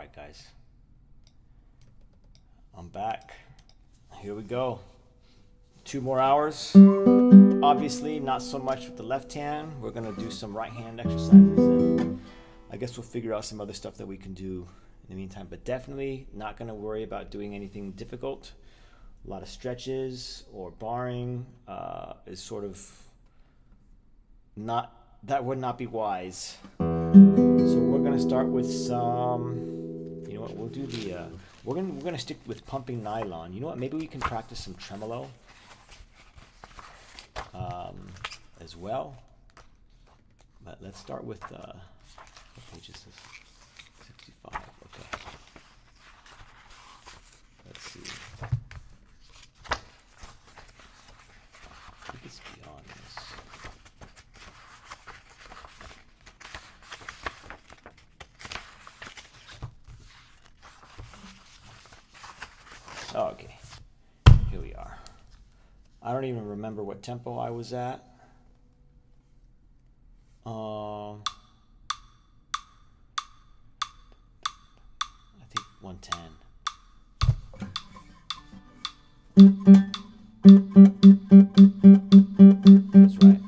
right, guys. I'm back. Here we go. 2 more hours. Obviously, not so much with the left hand. We're gonna do some right hand exercises, and I guess we'll figure out some other stuff that we can do in the meantime. But definitely not gonna worry about doing anything difficult. A lot of stretches or barring is sort of not, that would not be wise. So we're gonna start with some, you know what, we'll do the, we're gonna stick with pumping nylon. You know what, maybe we can practice some tremolo as well. But let's start with, what page is this? 65, okay. Let's see. I think it's beyond this. Oh, okay, here we are. I don't even remember what tempo I was at. I think 110. That's right.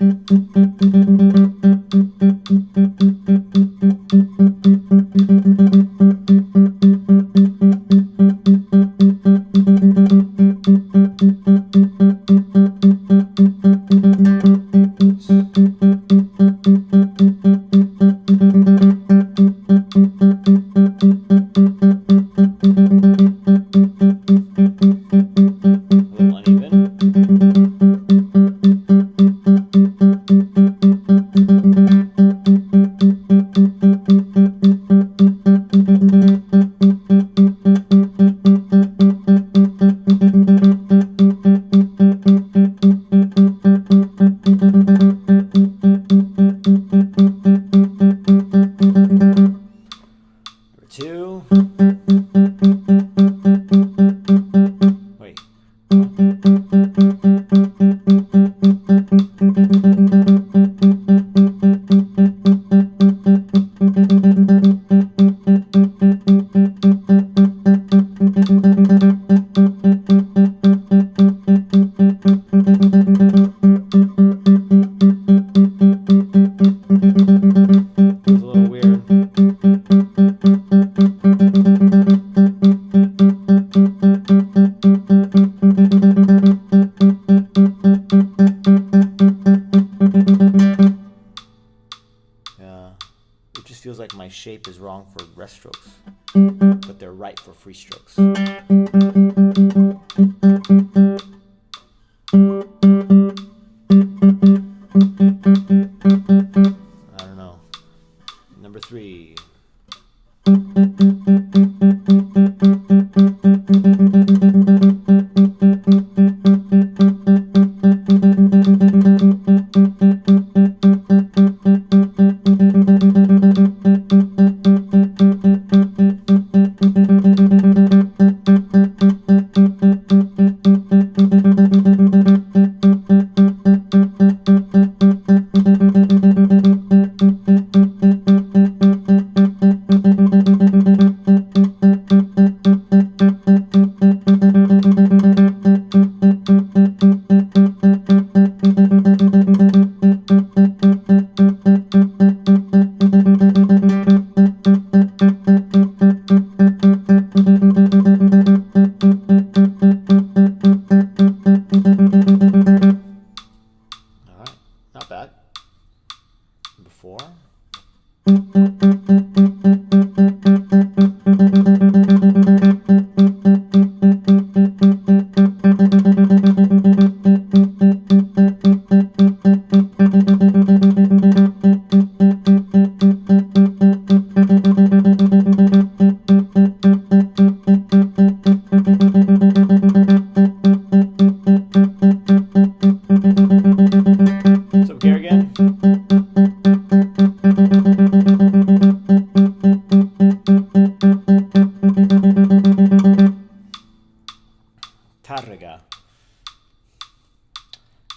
Shape is wrong for rest strokes, but they're right for free strokes. I don't know. Number 3.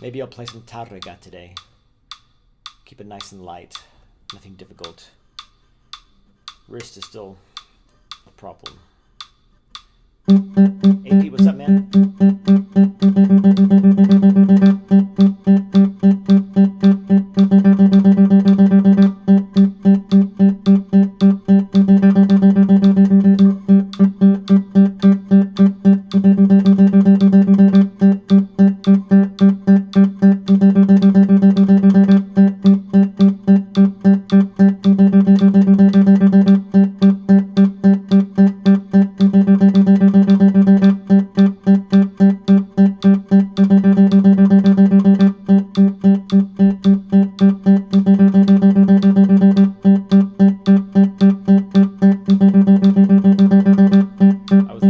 Maybe I'll play some tarrega today. Keep it nice and light. Nothing difficult. Wrist is still a problem. AP, what's up, man?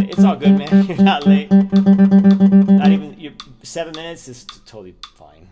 It's all good, man. You're not late. Not even 7 minutes is totally fine.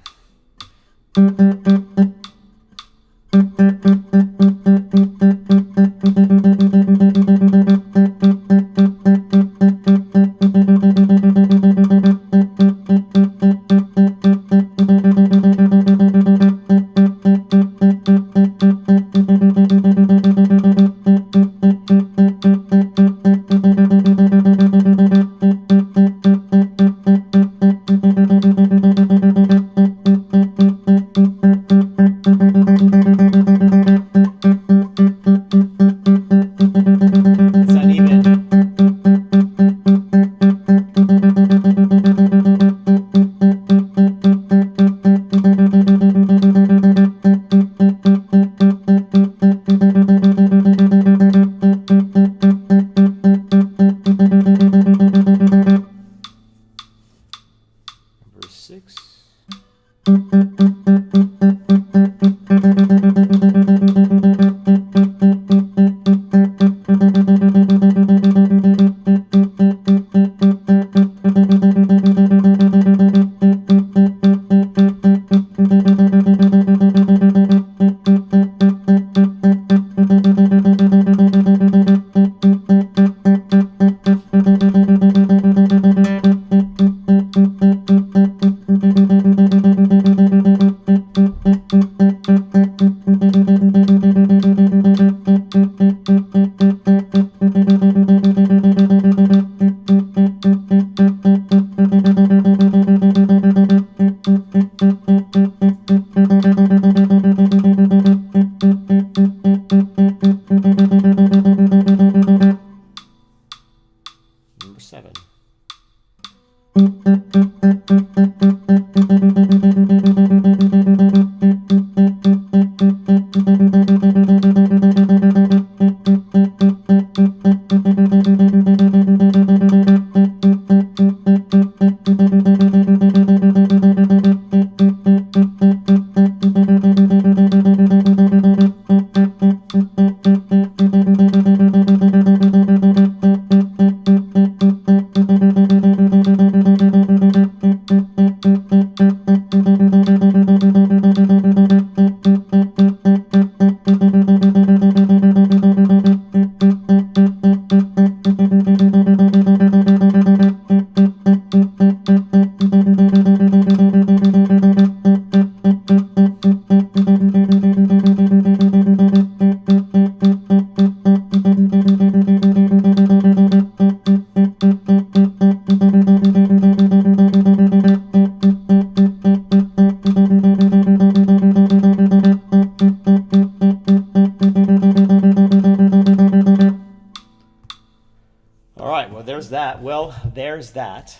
There's that.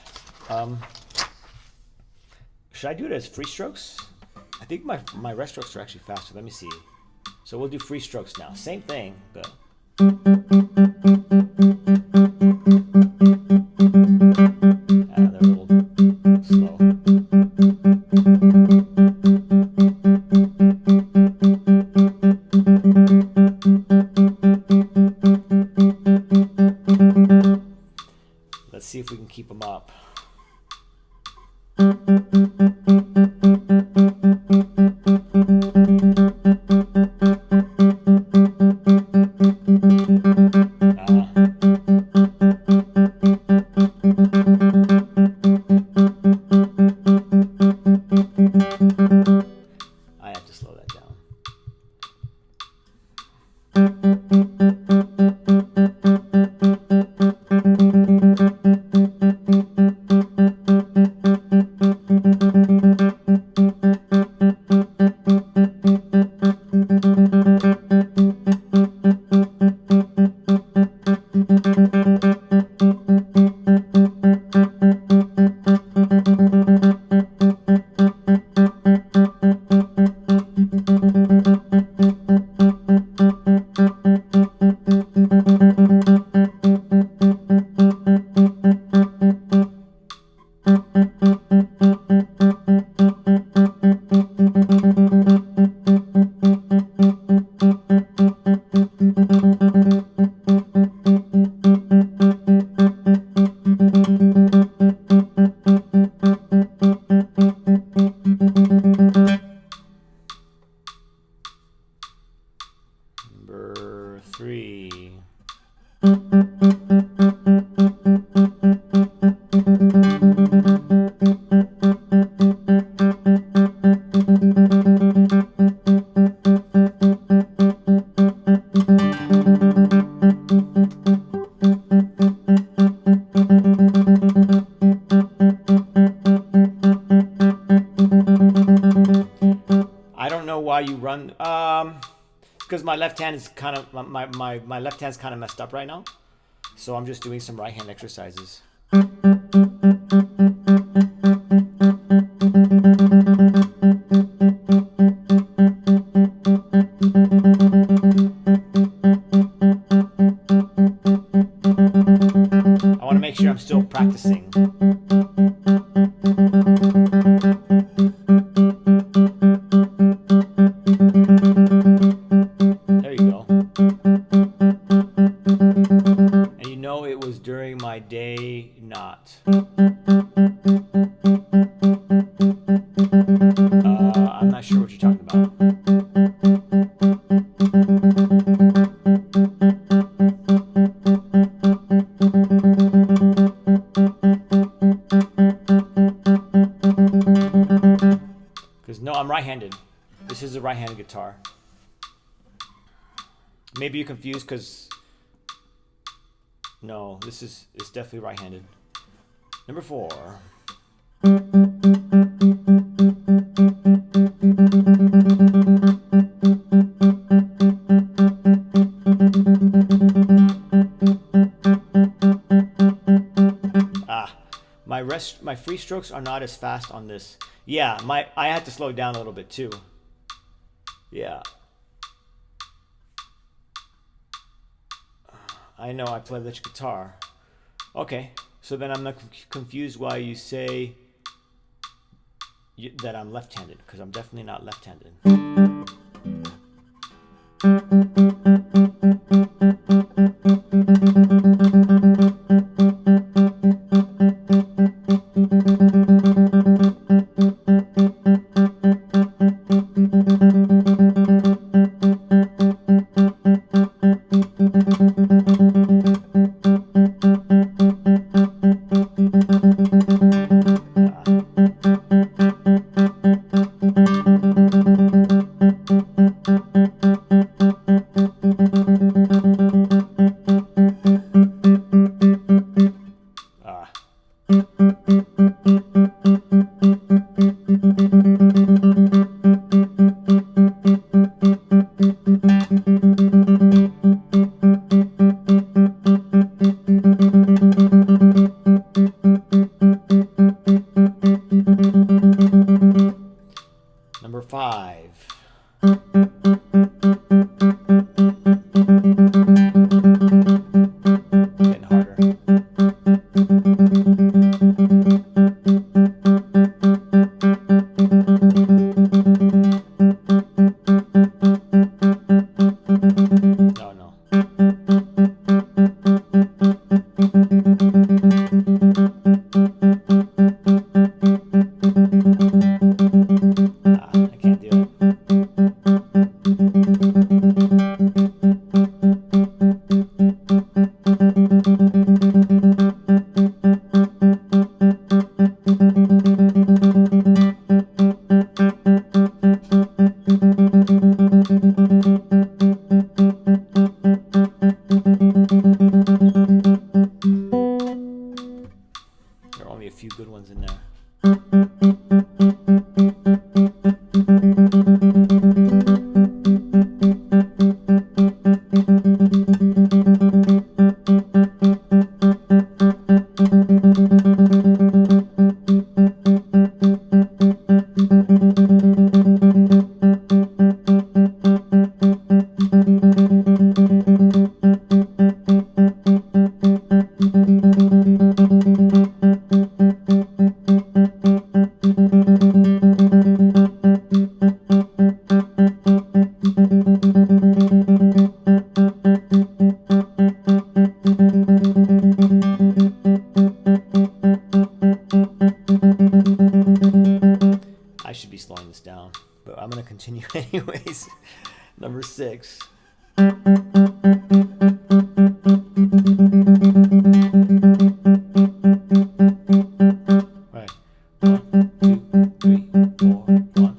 Should I do it as free strokes? I think my rest strokes are actually faster. Let me see. So we'll do free strokes now. Same thing, but. They're a little slow. Let's see if we can keep them up. run. Because my left hand is kind of my left hand's kind of messed up right now, so I'm just doing some right hand exercises. I want to make sure I'm still practicing. There you go. And you know it was during my day not. I'm not sure what you're talking about. No, I'm right-handed. This is a right-handed guitar. Maybe you're confused because no, it's definitely right-handed. Number 4. My free strokes are not as fast on this. Yeah, I had to slow it down a little bit too. Yeah. I know I play electric guitar. Okay, so then I'm not confused why you say that I'm left-handed, because I'm definitely not left-handed. Number 5. Getting harder. No. I can't do it. There are only a few good ones in there. I should be slowing this down, but I'm going to continue anyways. Number 6. Right. 1, 2, 3, 4, 1.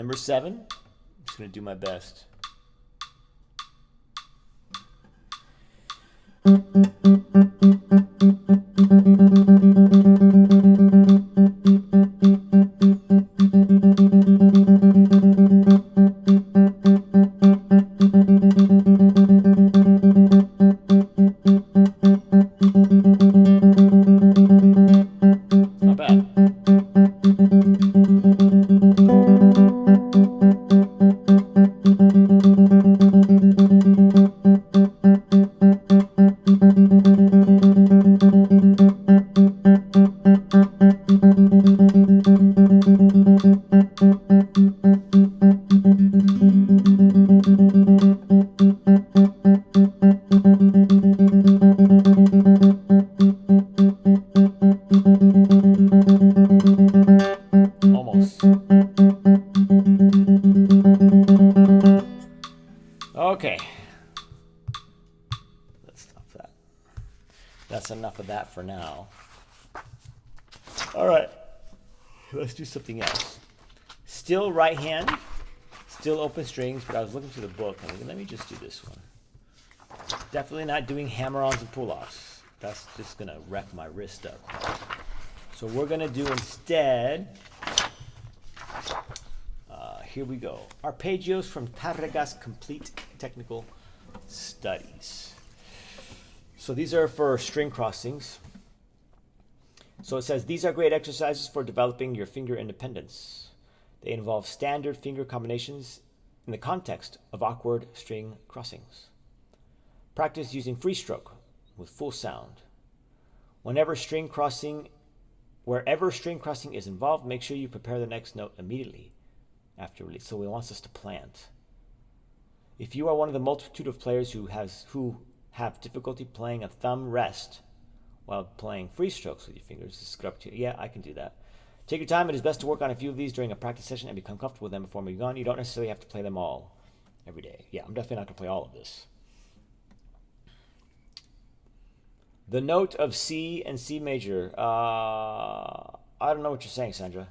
Number 7, I'm just going to do my best. Not bad. Almost. Okay. Let's stop that. That's enough of that for now. All right. Let's do something else. Still right hand, still open strings, but I was looking through the book. I'm like, let me just do this one. Definitely not doing hammer-ons and pull-offs. That's just gonna wreck my wrist up. So we're gonna do instead, here we go. Arpeggios from Tárrega's Complete Technical Studies. So these are for string crossings. So it says, these are great exercises for developing your finger independence. They involve standard finger combinations in the context of awkward string crossings. Practice using free stroke with full sound. Wherever string crossing is involved, make sure you prepare the next note immediately after release. So it wants us to plant. If you are one of the multitude of players who have difficulty playing a thumb rest while playing free strokes with your fingers, this is up to you. Yeah, I can do that. Take your time. It is best to work on a few of these during a practice session and become comfortable with them before moving on. You don't necessarily have to play them all every day. Yeah, I'm definitely not going to play all of this. The note of C and C major. I don't know what you're saying, Sandra.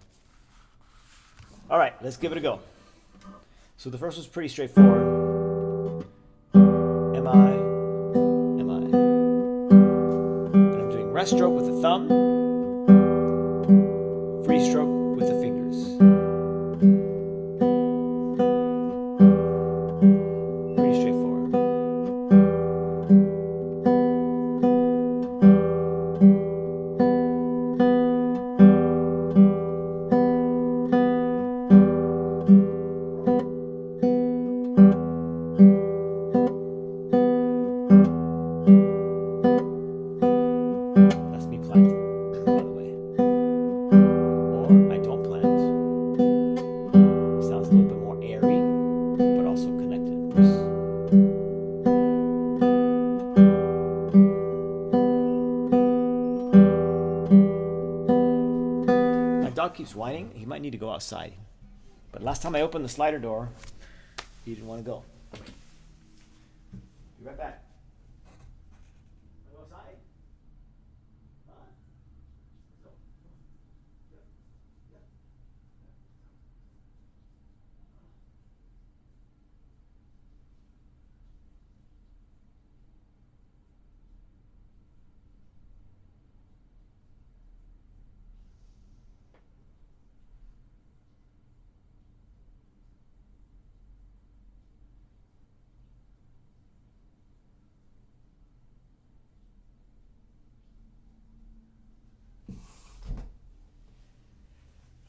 All right, let's give it a go. So the first one's pretty straightforward. M, I. And I'm doing rest stroke with the thumb, free stroke with the fingers. Pretty straightforward. That's me planting, by the way. Or I don't plant. It sounds a little bit more airy, but also connected, of course. My dog keeps whining. He might need to go outside. But last time I opened the slider door, he didn't want to go. Be right back. Go outside.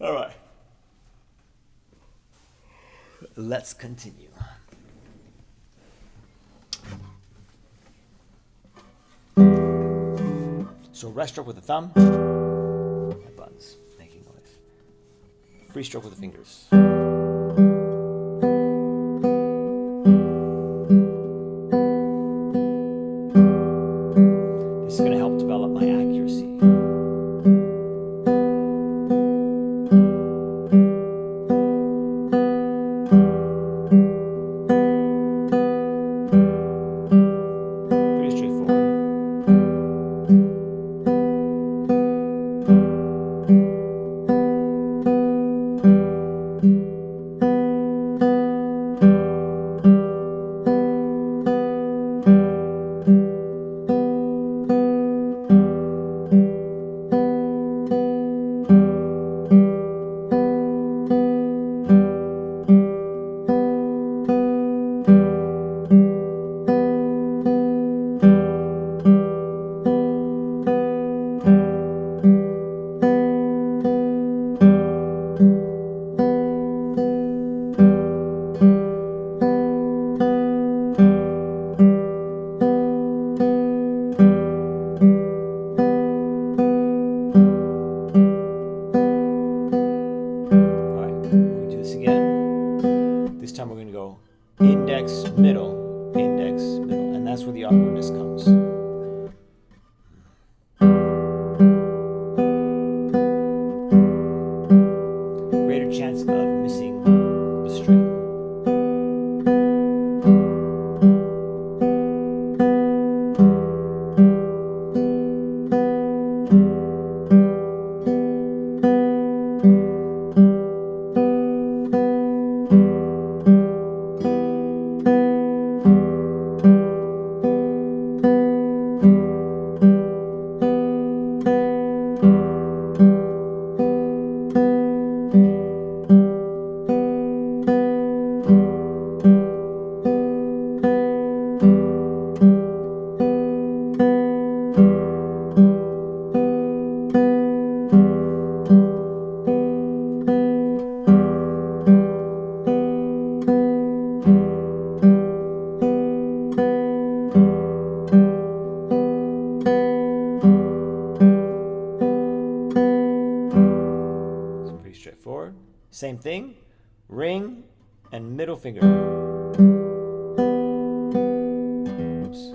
All right. Let's continue. So rest stroke with the thumb. My button's making noise. Free stroke with the fingers. This is going to help develop my accuracy. index, middle, and that's where the awkwardness comes. Greater chance of missing the string. Straightforward. Same thing, ring and middle finger. Oops.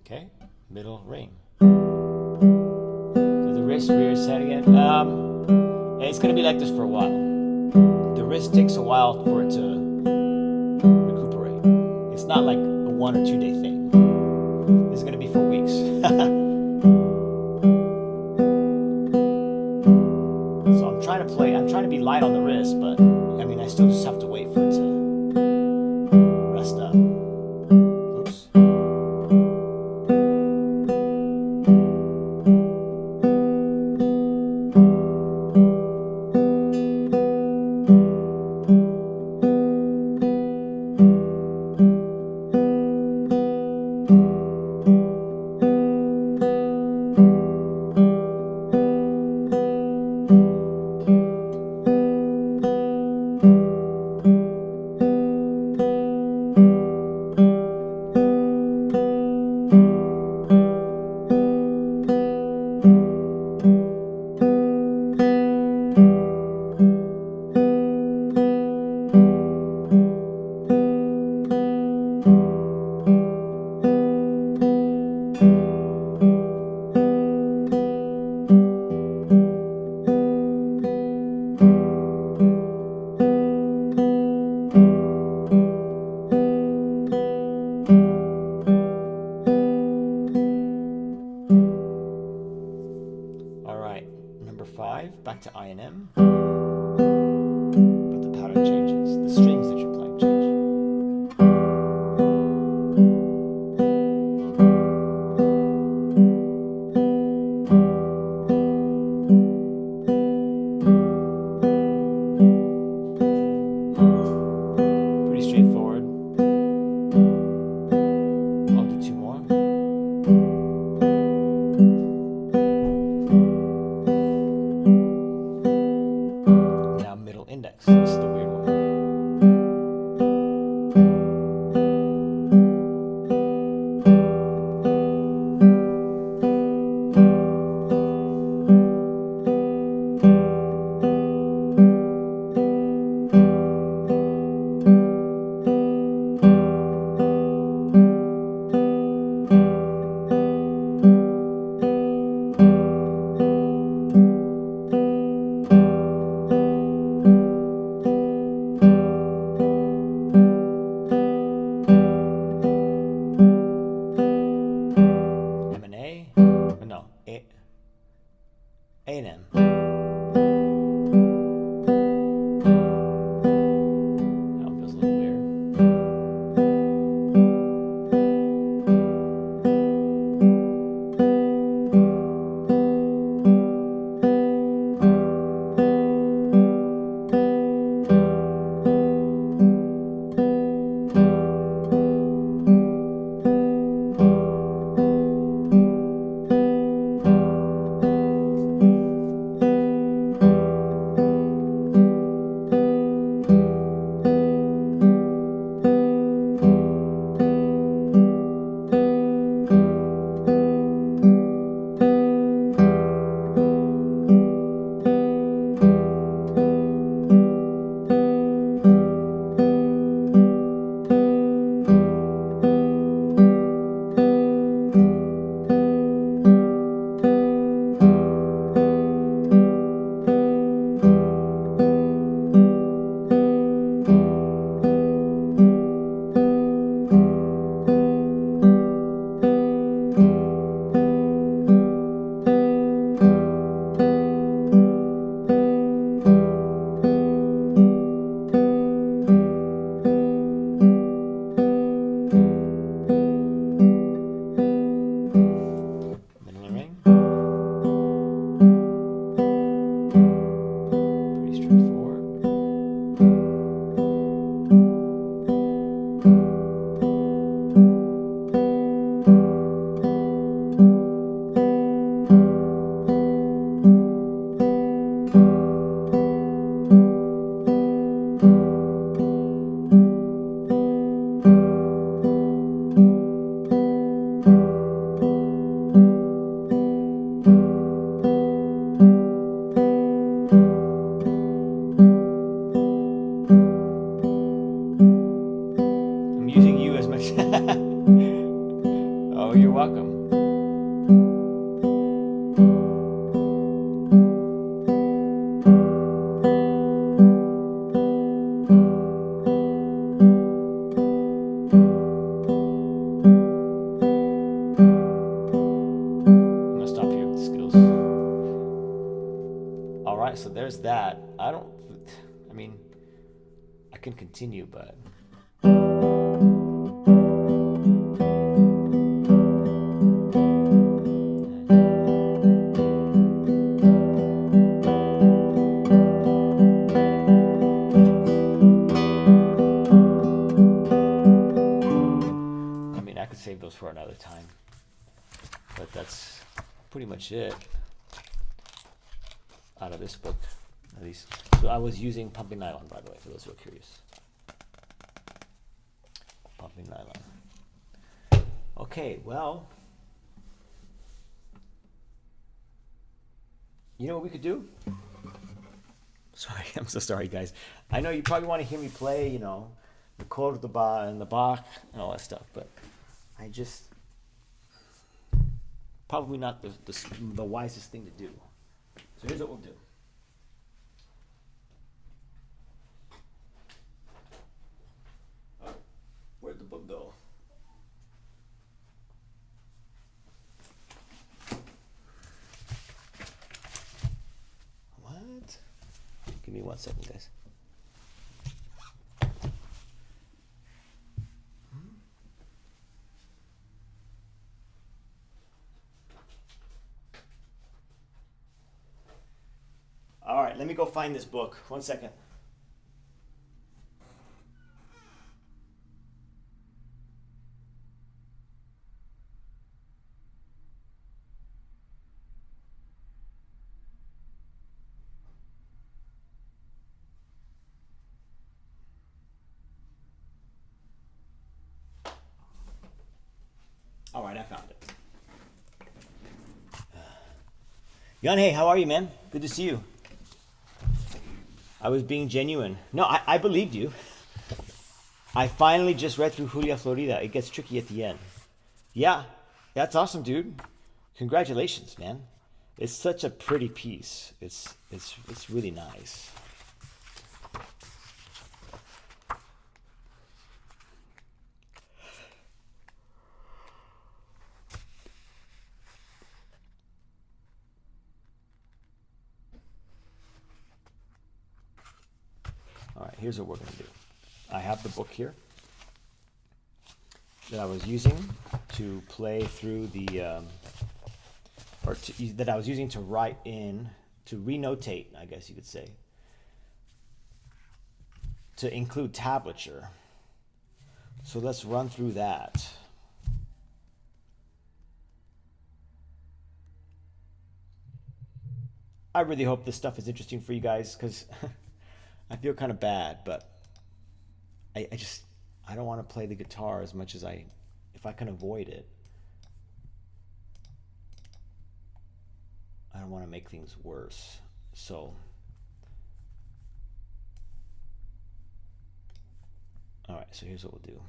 Okay, middle ring. Do the wrist rear set again. It's going to be like this for a while. The wrist takes a while for it to recuperate. It's not like a 1 or 2 day thing. This is going to be for weeks. So I'm trying to be light on the wrist, but I mean, I still just have to wait for it to rest up. Oops. Number 5, back to I and M. But the pattern changes. The strings that you're playing change. Pretty straightforward. I'll do 2 more. Index. This is the weird one. I'm using you as much. Oh, you're welcome. I'm gonna stop here with the Skittles. All right, so there's that. I mean, I can continue, but. I mean, I could save those for another time, but that's pretty much it out of this book, at least. So I was using pumping nylon, by the way, for those who are curious. Pumping nylon. Okay, well, you know what we could do? Sorry, I'm so sorry, guys. I know you probably want to hear me play, you know, the Cordoba and the Bach and all that stuff, but I just probably not the wisest thing to do. So here's what we'll do. Where'd the book go? What? Give me 1 second, guys. All right, let me go find this book. 1 second. All right, I found it. Jan, hey, how are you, man? Good to see you. I was being genuine. No, I believed you. I finally just read through Julia Florida. It gets tricky at the end. Yeah, that's awesome, dude. Congratulations, man. It's such a pretty piece. It's really nice. All right, here's what we're going to do. I have the book here that I was using to play through the, that I was using to write in, to renotate, I guess you could say, to include tablature. So let's run through that. I really hope this stuff is interesting for you guys, because I feel kind of bad, but I don't want to play the guitar as much as if I can avoid it. I don't want to make things worse. So, all right, so here's what we'll do.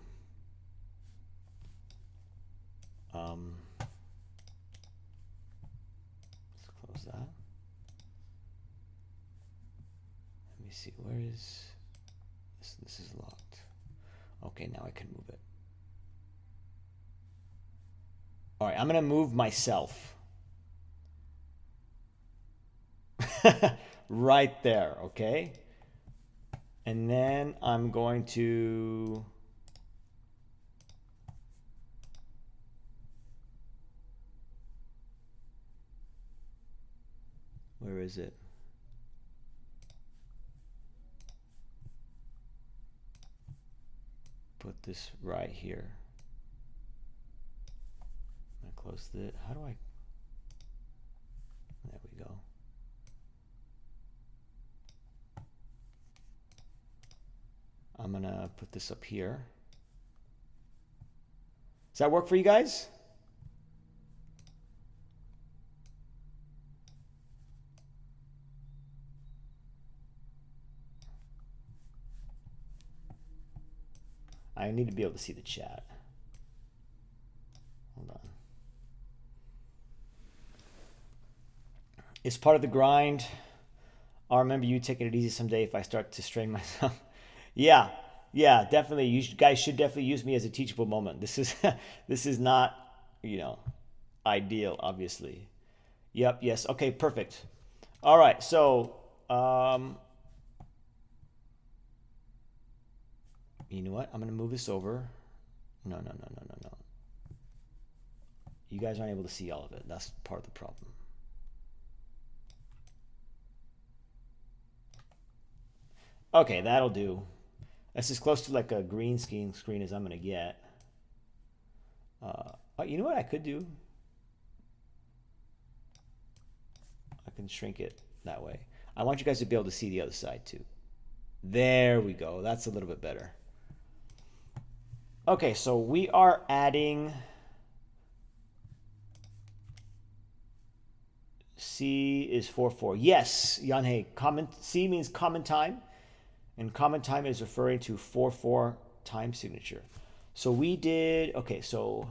Let's close that. Let me see, where is this? This is locked. Okay, now I can move it. All right, I'm gonna move myself. Right there, okay? And then I'm going to where is it? Put this right here. I'm gonna close the, how do I, there we go. I'm gonna put this up here. Does that work for you guys? I need to be able to see the chat. Hold on. It's part of the grind. I'll remember you taking it easy someday if I start to strain myself. Yeah, definitely. You guys should definitely use me as a teachable moment. This is not, ideal, obviously. Yep, yes. Okay, perfect. All right, so you know what? I'm gonna move this over. No. You guys aren't able to see all of it. That's part of the problem. Okay, that'll do. That's as close to like a green screen as I'm gonna get. You know what I could do? I can shrink it that way. I want you guys to be able to see the other side too. There we go. That's a little bit better. Okay, so we are adding C is 4/4. Yes, Yanhei. C means common time, and common time is referring to 4/4 time signature. So we did. Okay, so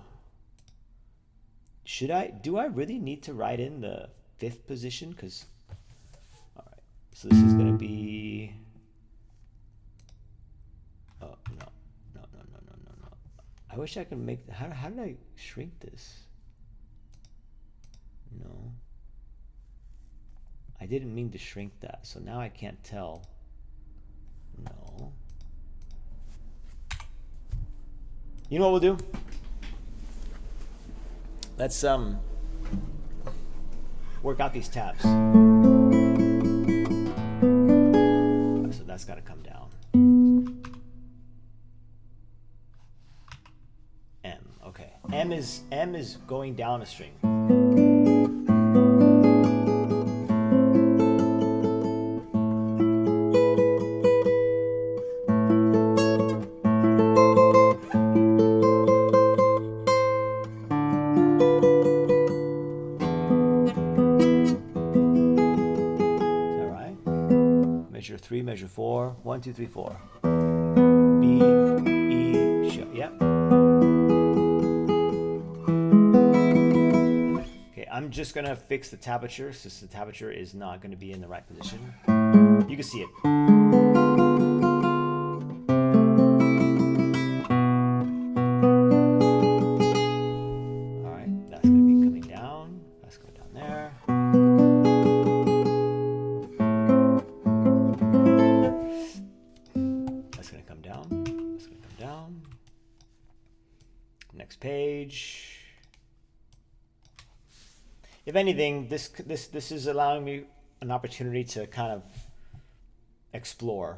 do I really need to write in the 5th position? Because all right, so this is going to be. Oh no. I wish I could make. How did I shrink this? No. I didn't mean to shrink that, so now I can't tell. No. You know what we'll do? Let's work out these tabs. So that's got to come down. M. Okay. M is going down a string. Measure 3, measure 4. 1, 2, 3, 4. B, E, sh. Yep. Okay, I'm just gonna fix the tablature since the tablature is not gonna be in the right position. You can see it. All right, that's gonna be coming down. That's going down there. Next page. If anything, this is allowing me an opportunity to kind of explore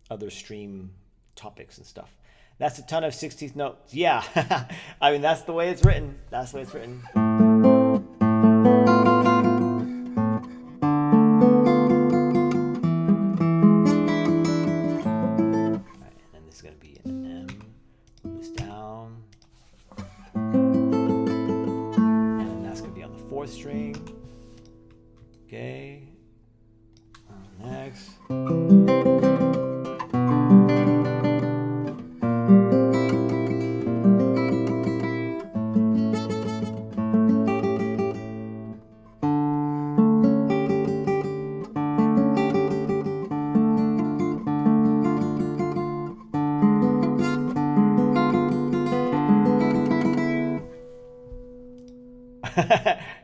other stream topics and stuff. That's a ton of 16th notes. Yeah, I mean that's the way it's written. That's the way it's written. String. Okay. Next.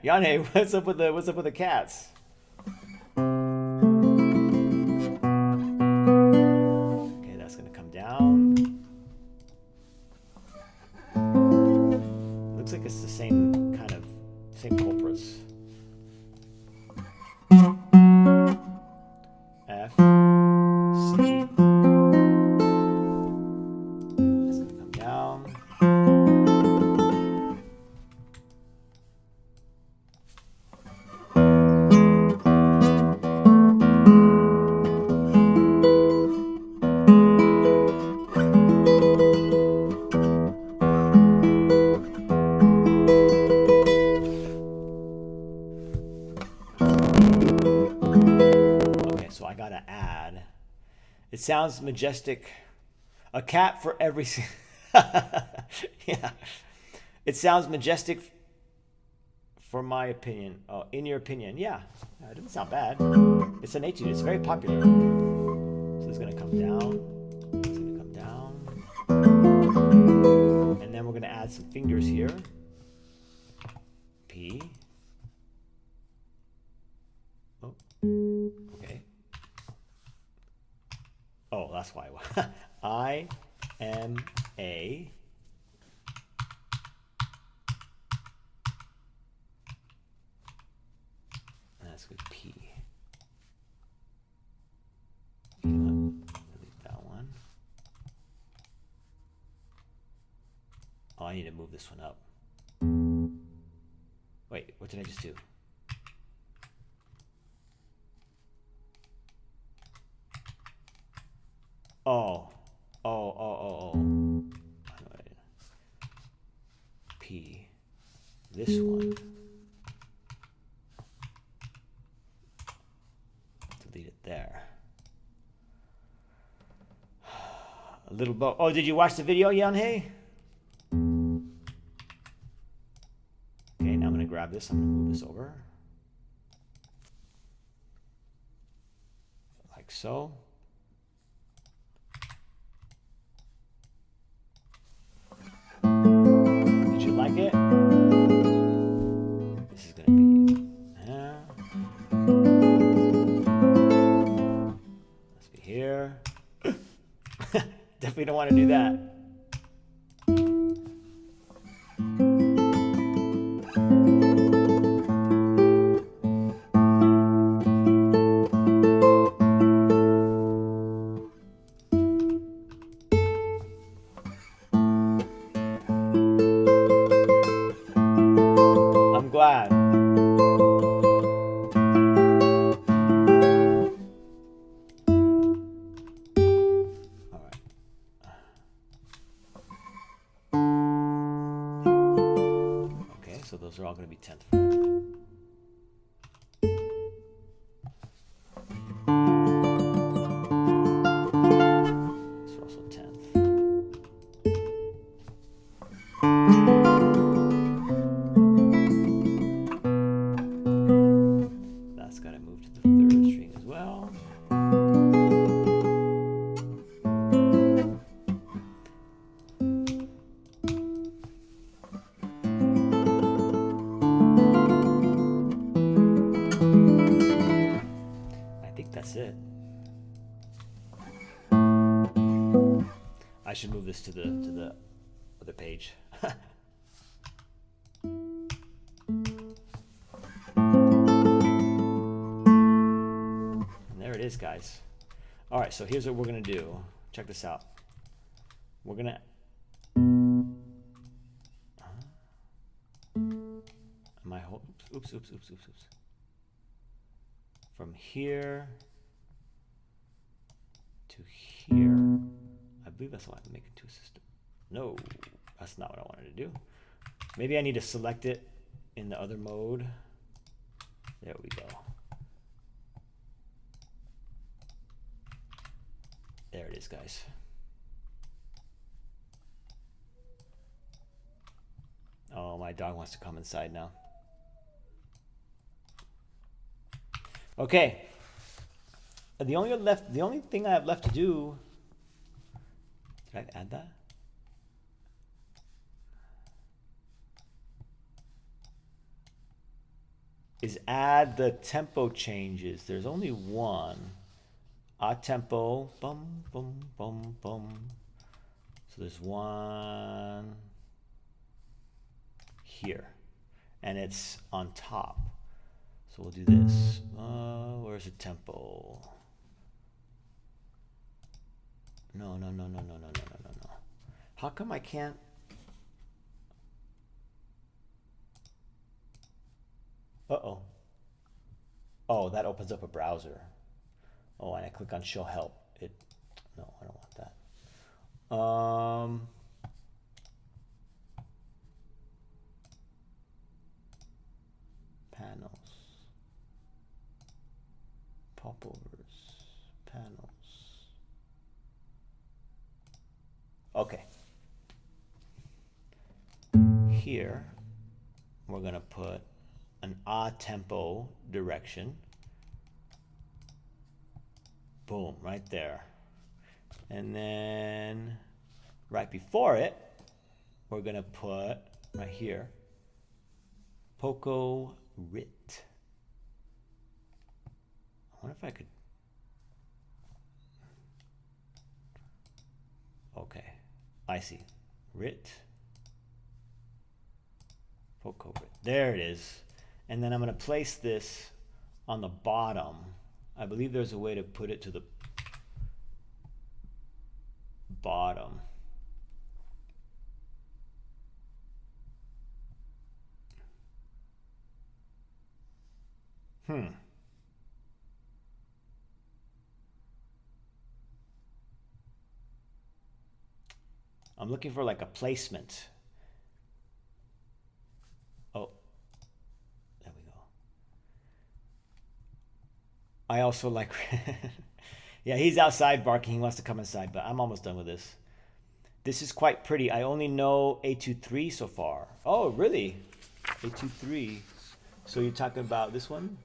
Yane, what's up with the cats? Okay, that's gonna come down. Looks like it's the same culprits. F, C. That's gonna come down. sounds majestic. A cat for every... Yeah. It sounds majestic for my opinion. Oh, in your opinion. Yeah. It doesn't sound bad. It's an etude. It's very popular. So it's going to come down. It's going to come down. And then we're going to add some fingers here. P. Oh. Okay. Oh, that's why. I, M, A. That's good. P. Delete that one. Oh, I need to move this one up. Wait, what did I just do? Oh. P. This one. Delete it there. A little bow. Oh, did you watch the video, Yanhei? Okay, now I'm going to grab this. I'm going to move this over. Like so. Did you like it? This is going to be... let's be here. Definitely don't want to do that. I'm glad. So those are all going to be 10th fret. These are also 10th. That's got to move to the 3rd string as well. That's it. I should move this to the other page. And there it is, guys. All right, so here's what we're gonna do. Check this out. We're gonna oops. From here to here. I believe that's what I'm making to a system. No, that's not what I wanted to do. Maybe I need to select it in the other mode. There we go. There it is, guys. Oh, my dog wants to come inside now. Okay. The only thing I have left to do. Did I add that? Is add the tempo changes. There's only one. A tempo. Bum, bum, bum, bum. So there's one here. And it's on top. So we'll do this. Where's the tempo? No. How come I can't? Uh-oh. Oh, that opens up a browser. Oh, and I click on show help. No, I don't want that. Panels. Popovers. Panels. Okay. Here, we're gonna put an a tempo direction. Boom, right there. And then right before it, we're gonna put right here, Poco Rit. I wonder if I could. Okay, I see. Rit. Poco Rit. There it is. And then I'm gonna place this on the bottom. I believe there's a way to put it to the bottom. I'm looking for like a placement. Oh, there we go. I also like, yeah, he's outside barking. He wants to come inside, but I'm almost done with this. This is quite pretty. I only know A23 so far. Oh, really? A23. So you're talking about this one?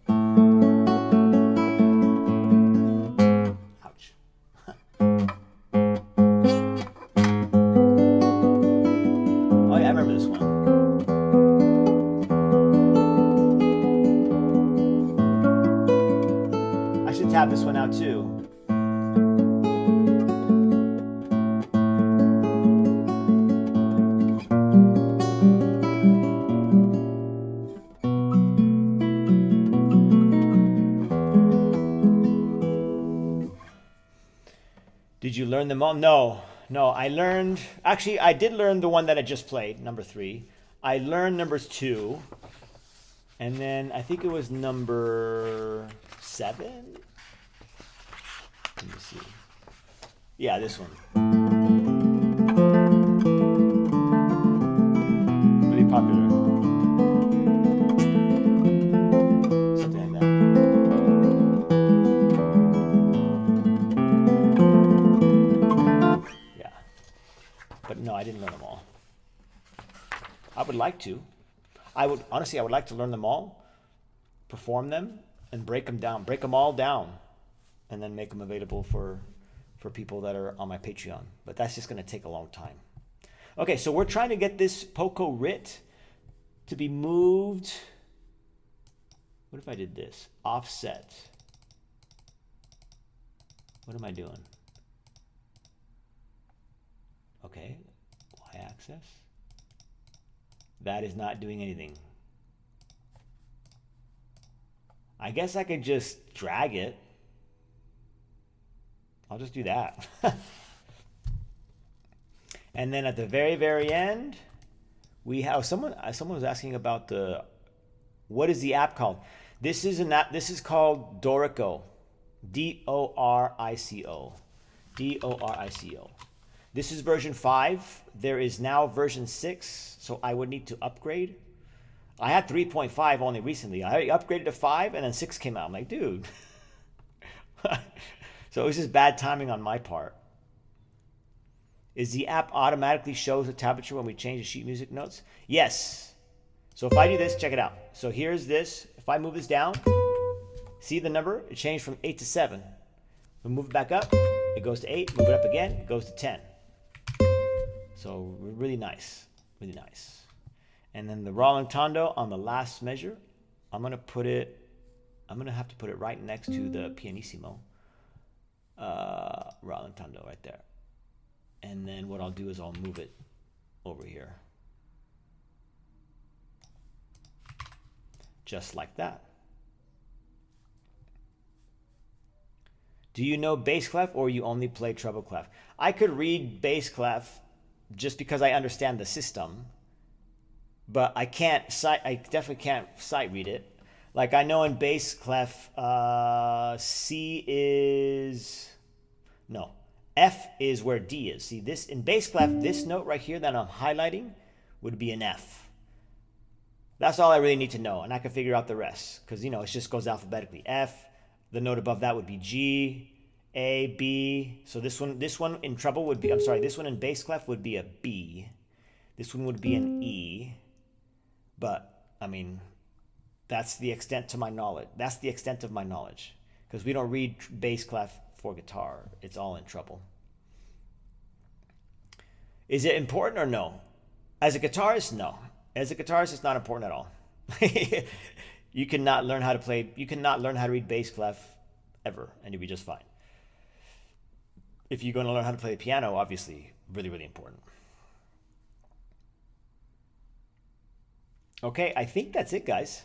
Ouch. Oh yeah, I remember this one. I should tab this one out too. Did you learn them all? No, I learned, actually I did learn the one that I just played, number 3. I learned numbers 2, and then I think it was number 7. Let me see. Yeah, this one. Really popular. Something like that. But no, I didn't learn them all. I would like to. I would like to learn them all, perform them, and break them down. Break them all down, and then make them available for people that are on my Patreon. But that's just going to take a long time. Okay, so we're trying to get this Poco Rit to be moved. What if I did this? Offset. What am I doing? Okay, y-axis. That is not doing anything. I guess I could just drag it. I'll just do that. And then at the very, very end, we have someone was asking about what is the app called? This is an app, this is called Dorico. D-O-R-I-C-O. D-O-R-I-C-O. This is version 5. There is now version 6, so I would need to upgrade. I had 3.5 only recently. I upgraded to 5, and then 6 came out. I'm like, dude. So it was just bad timing on my part. Is the app automatically shows the tablature when we change the sheet music notes? Yes. So if I do this, check it out. So here's this. If I move this down, see the number? It changed from 8 to 7. We move it back up, it goes to 8. Move it up again, it goes to 10. So really nice, really nice. And then the rallentando on the last measure, I'm gonna have to put it right next to the pianissimo. Rallentando right there. And then what I'll do is I'll move it over here. Just like that. Do you know bass clef or you only play treble clef? I could read bass clef just because I understand the system, but I definitely can't sight read it. Like I know in bass clef, F is where D is. See this in bass clef, this note right here that I'm highlighting would be an F. That's all I really need to know, and I can figure out the rest because it just goes alphabetically. F, the note above that would be G, A, B. So this one in treble would be, I'm sorry, this one in bass clef would be a B. This one would be an E. But, I mean, that's the extent to my knowledge. That's the extent of my knowledge. Because we don't read bass clef for guitar. It's all in treble. Is it important or no? As a guitarist, no. As a guitarist, it's not important at all. You cannot learn how to play, you cannot learn how to read bass clef ever, and you'll be just fine. If you're going to learn how to play the piano, obviously, really, really important. Okay, I think that's it, guys.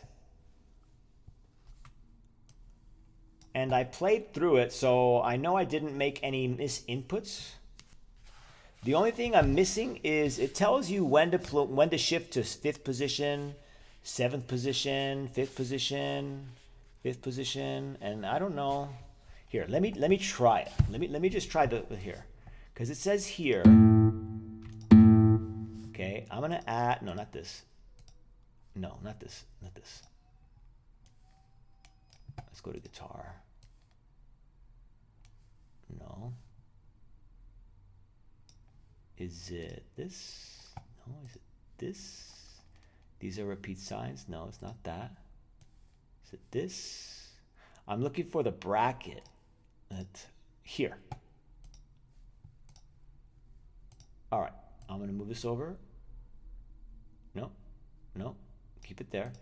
And I played through it, so I know I didn't make any misinputs. The only thing I'm missing is it tells you when to shift to 5th position, 7th position, 5th position, 5th position, and I don't know. Here, let me try it. Let me just try the here, because it says here. Okay, I'm gonna add, no, not this. No, not this, not this. Let's go to guitar. No. Is it this? No, is it this? These are repeat signs. No, it's not that. Is it this? I'm looking for the bracket. Here. All right, I'm gonna move this over. No, no, keep it there.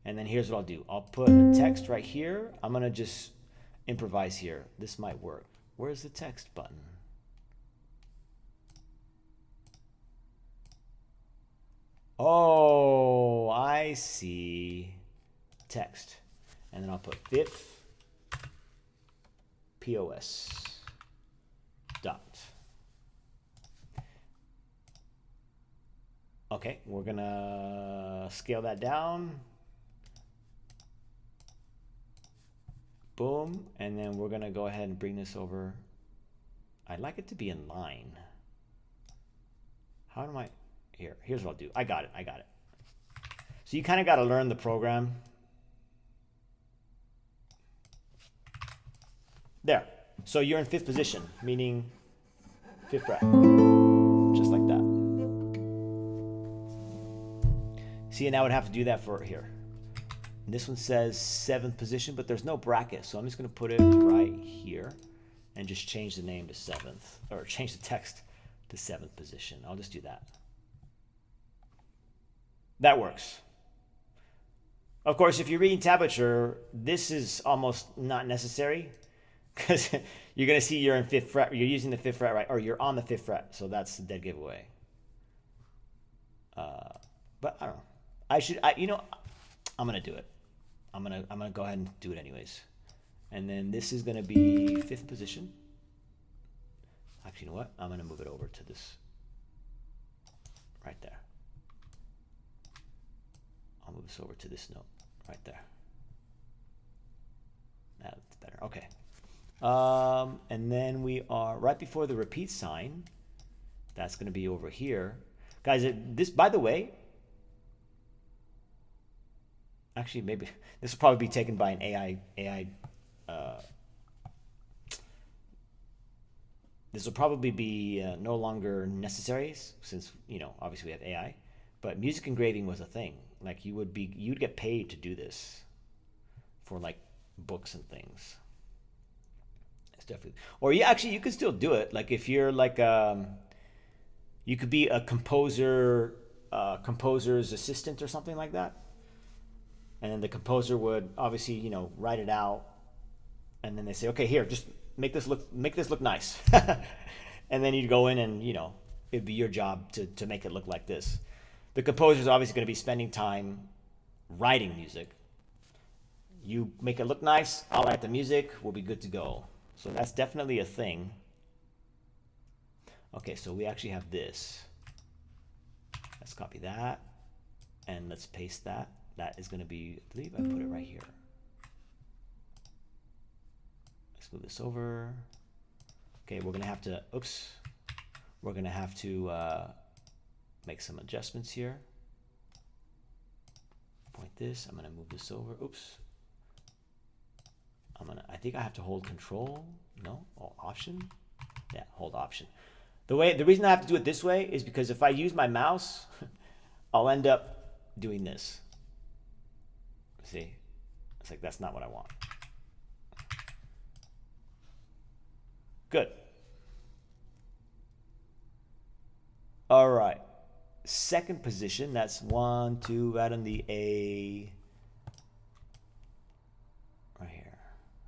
And then here's what I'll do. I'll put a text right here. I'm gonna just improvise here. This might work. Where's the text button? Oh, I see. Text. And then I'll put 5th POS dot. Okay, we're gonna scale that down. Boom, and then we're gonna go ahead and bring this over. I'd like it to be in line. How do I, here's what I'll do. I got it. So you kind of got to learn the program. There. So you're in 5th position, meaning 5th fret. Just like that. See, and I would have to do that for here. And this one says 7th position, but there's no bracket. So I'm just going to put it right here and just change the name to 7th, or change the text to 7th position. I'll just do that. That works. Of course, if you're reading tablature, this is almost not necessary, because you're going to see you're in 5th fret. You're using the 5th fret, right? Or you're on the 5th fret. So that's the dead giveaway. But I don't know. You know, I'm going to do it. I'm going to go ahead and do it anyways. And then this is going to be 5th position. Actually, you know what? I'm going to move it over to this right there. I'll move this over to this note right there. That's better. Okay. And then we are right before the repeat sign. That's going to be over here. Guys, this, by the way, actually, maybe this will probably be taken by an AI. This will probably be no longer necessary since, you know, obviously we have AI. But music engraving was a thing. Like you'd get paid to do this for like books and things. It's definitely, or you could still do it. Like if you're like, you could be a composer's assistant or something like that. And then the composer would obviously, you know, write it out, and then they say, okay, here, just make this look nice. And then you'd go in and, you know, it'd be your job to make it look like this. The composer is obviously going to be spending time writing music. You make it look nice, I'll write the music, we'll be good to go. So that's definitely a thing. Okay, so we actually have this. Let's copy that, and let's paste that. That is going to be, I believe I put it right here. Let's move this over. Okay, we're going to have to, we're going to have to make some adjustments here. Point this, I'm going to move this over. I think I have to hold control. No, oh, option. Yeah, hold option. The reason I have to do it this way is because if I use my mouse, I'll end up doing this. See, it's like that's not what I want. Good. All right. Second position, that's 1, 2, right on the A. Right here.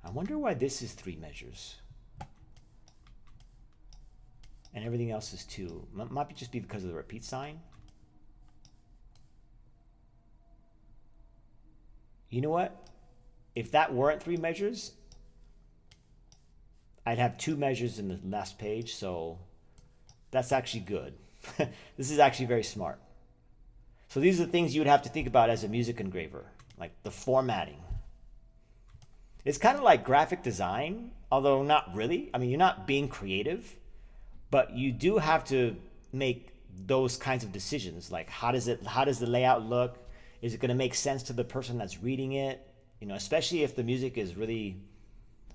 I wonder why this is 3 measures. And everything else is 2. Might just be because of the repeat sign. You know what? If that weren't 3 measures, I'd have 2 measures in the last page, so that's actually good. This is actually very smart. So these are the things you would have to think about as a music engraver, like the formatting. It's kind of like graphic design, although not really. I mean, you're not being creative, but you do have to make those kinds of decisions. Like how does the layout look? Is it going to make sense to the person that's reading it? You know, especially if the music is really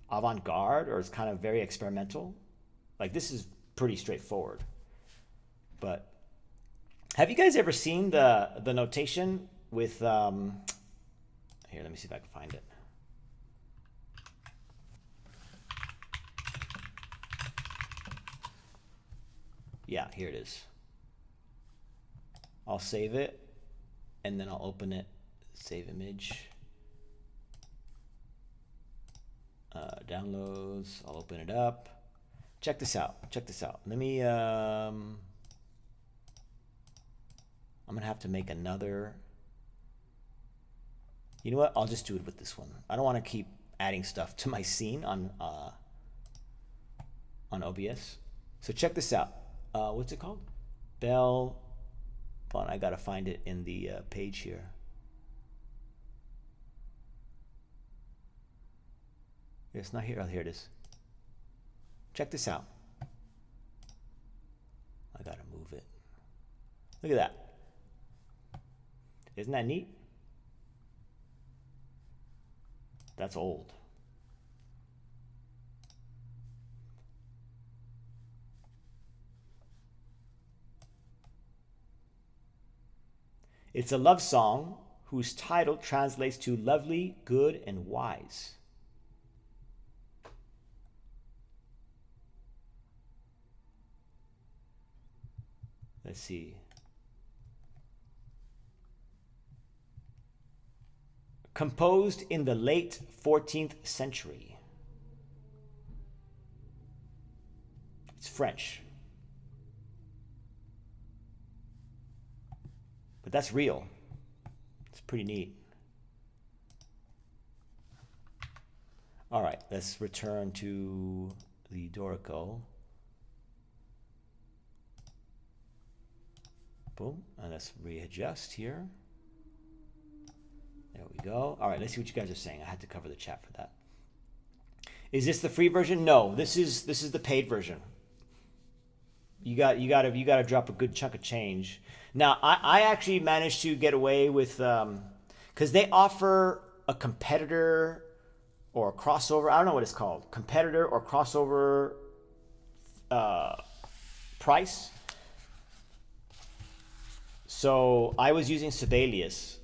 avant-garde or it's kind of very experimental. Like this is pretty straightforward. But have you guys ever seen the notation with here, let me see if I can find it. Yeah, here it is. I'll save it and then I'll open it, save image. Downloads, I'll open it up. Check this out, check this out. Let me, I'm gonna have to make another. You know what? I'll just do it with this one. I don't want to keep adding stuff to my scene on OBS. So check this out. What's it called? Bell. Hold on, I gotta find it in the page here. It's not here. Oh, here it is. Check this out. I gotta move it. Look at that. Isn't that neat? That's old. It's a love song whose title translates to lovely, good, and wise. Let's see. Composed in the late 14th century. It's French. But that's real. It's pretty neat. All right, let's return to the Dorico. Boom, and let's readjust here. There we go. All right, let's see what you guys are saying. I had to cover the chat for that. Is this the free version? No, this is the paid version. You gotta drop a good chunk of change. Now, I actually managed to get away with because they offer a competitor or a crossover. I don't know what it's called. Competitor or crossover price. So I was using Sibelius,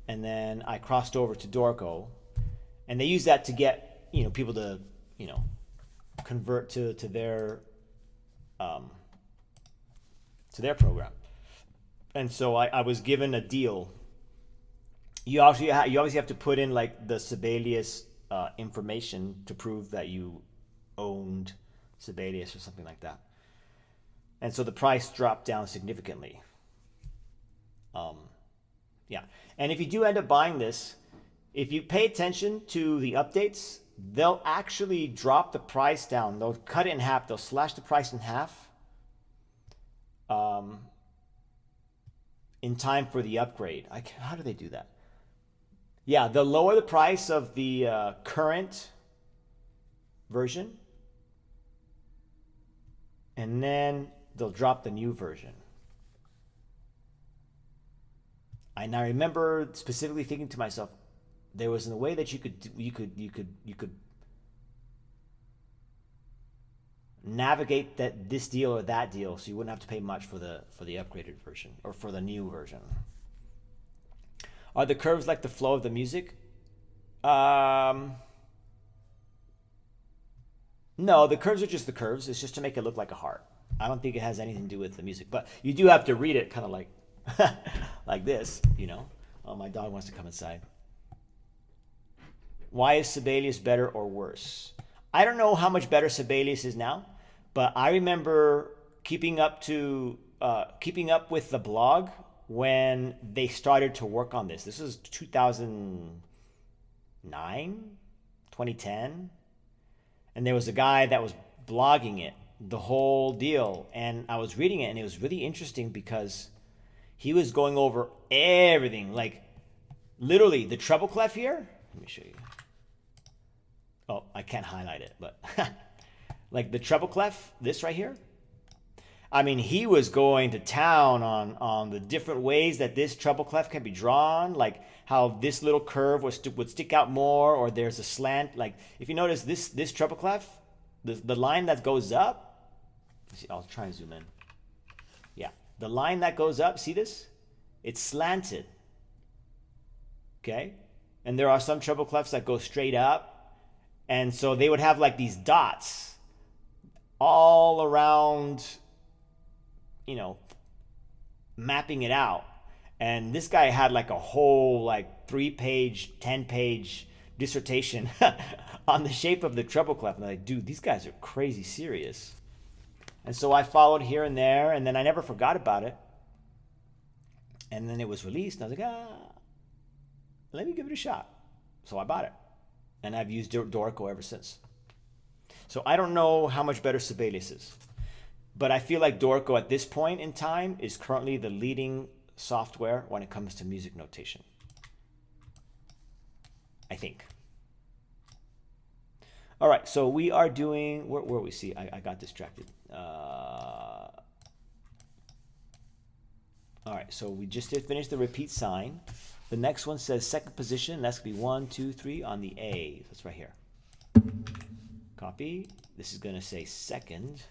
and then I crossed over to Dorico, and they use that to get people to convert to their program. And so I was given a deal. You obviously have to put in like the Sibelius information to prove that you owned Sibelius or something like that. And so the price dropped down significantly. Yeah. And if you do end up buying this, if you pay attention to the updates, they'll actually drop the price down. They'll cut it in half. They'll slash the price in half in time for the upgrade. How do they do that? Yeah, they'll lower the price of the current version, and then they'll drop the new version. And I remember specifically thinking to myself, there was a way that you could navigate this deal or that deal, so you wouldn't have to pay much for the upgraded version or for the new version. Are the curves like the flow of the music? No, the curves are just the curves. It's just to make it look like a heart. I don't think it has anything to do with the music, but you do have to read it kind of like like this, you know. Oh, my dog wants to come inside. Why is Sibelius better or worse? I don't know how much better Sibelius is now, but I remember keeping up with the blog when they started to work on this. This was 2009, 2010. And there was a guy that was blogging it, the whole deal. And I was reading it, and it was really interesting because he was going over everything. Like, literally, the treble clef here. Let me show you. Oh, I can't highlight it, but like the treble clef, this right here. I mean, he was going to town on the different ways that this treble clef can be drawn, like how this little curve would stick out more, or there's a slant. Like if you notice this treble clef, the line that goes up, see, I'll try and zoom in. Yeah, the line that goes up, see this? It's slanted. Okay? And there are some treble clefs that go straight up. And so they would have like these dots all around, you know, mapping it out. And this guy had like a whole like 3-page, 10-page dissertation on the shape of the treble clef. And I'm like, dude, these guys are crazy serious. And so I followed here and there, and then I never forgot about it. And then it was released, and I was like, let me give it a shot. So I bought it. And I've used Dorico ever since. So I don't know how much better Sibelius is. But I feel like Dorico at this point in time is currently the leading software when it comes to music notation. I think. All right, so we are doing, where we see, I got distracted. All right, so we just did finish the repeat sign. The next one says second position. That's going to be 1, 2, 3 on the A. That's right here. Copy. This is going to say second.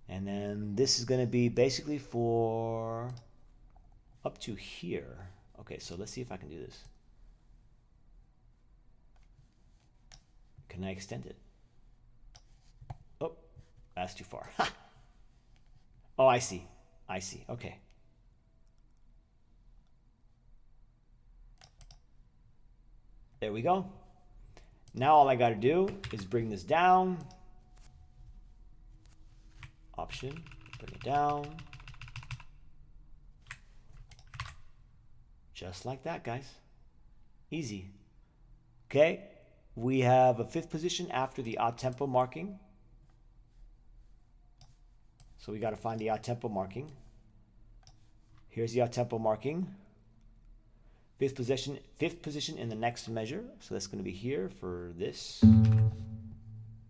And then this is going to be basically for up to here. Okay, so let's see if I can do this. Can I extend it? Oh, that's too far. Oh, I see. I see. Okay. There we go. Now all I got to do is bring this down. Option, bring it down. Just like that, guys. Easy. Okay. We have a 5th position after the odd tempo marking. So we got to find the odd tempo marking. Here's the odd tempo marking. 5th position in the next measure. So that's going to be here for this.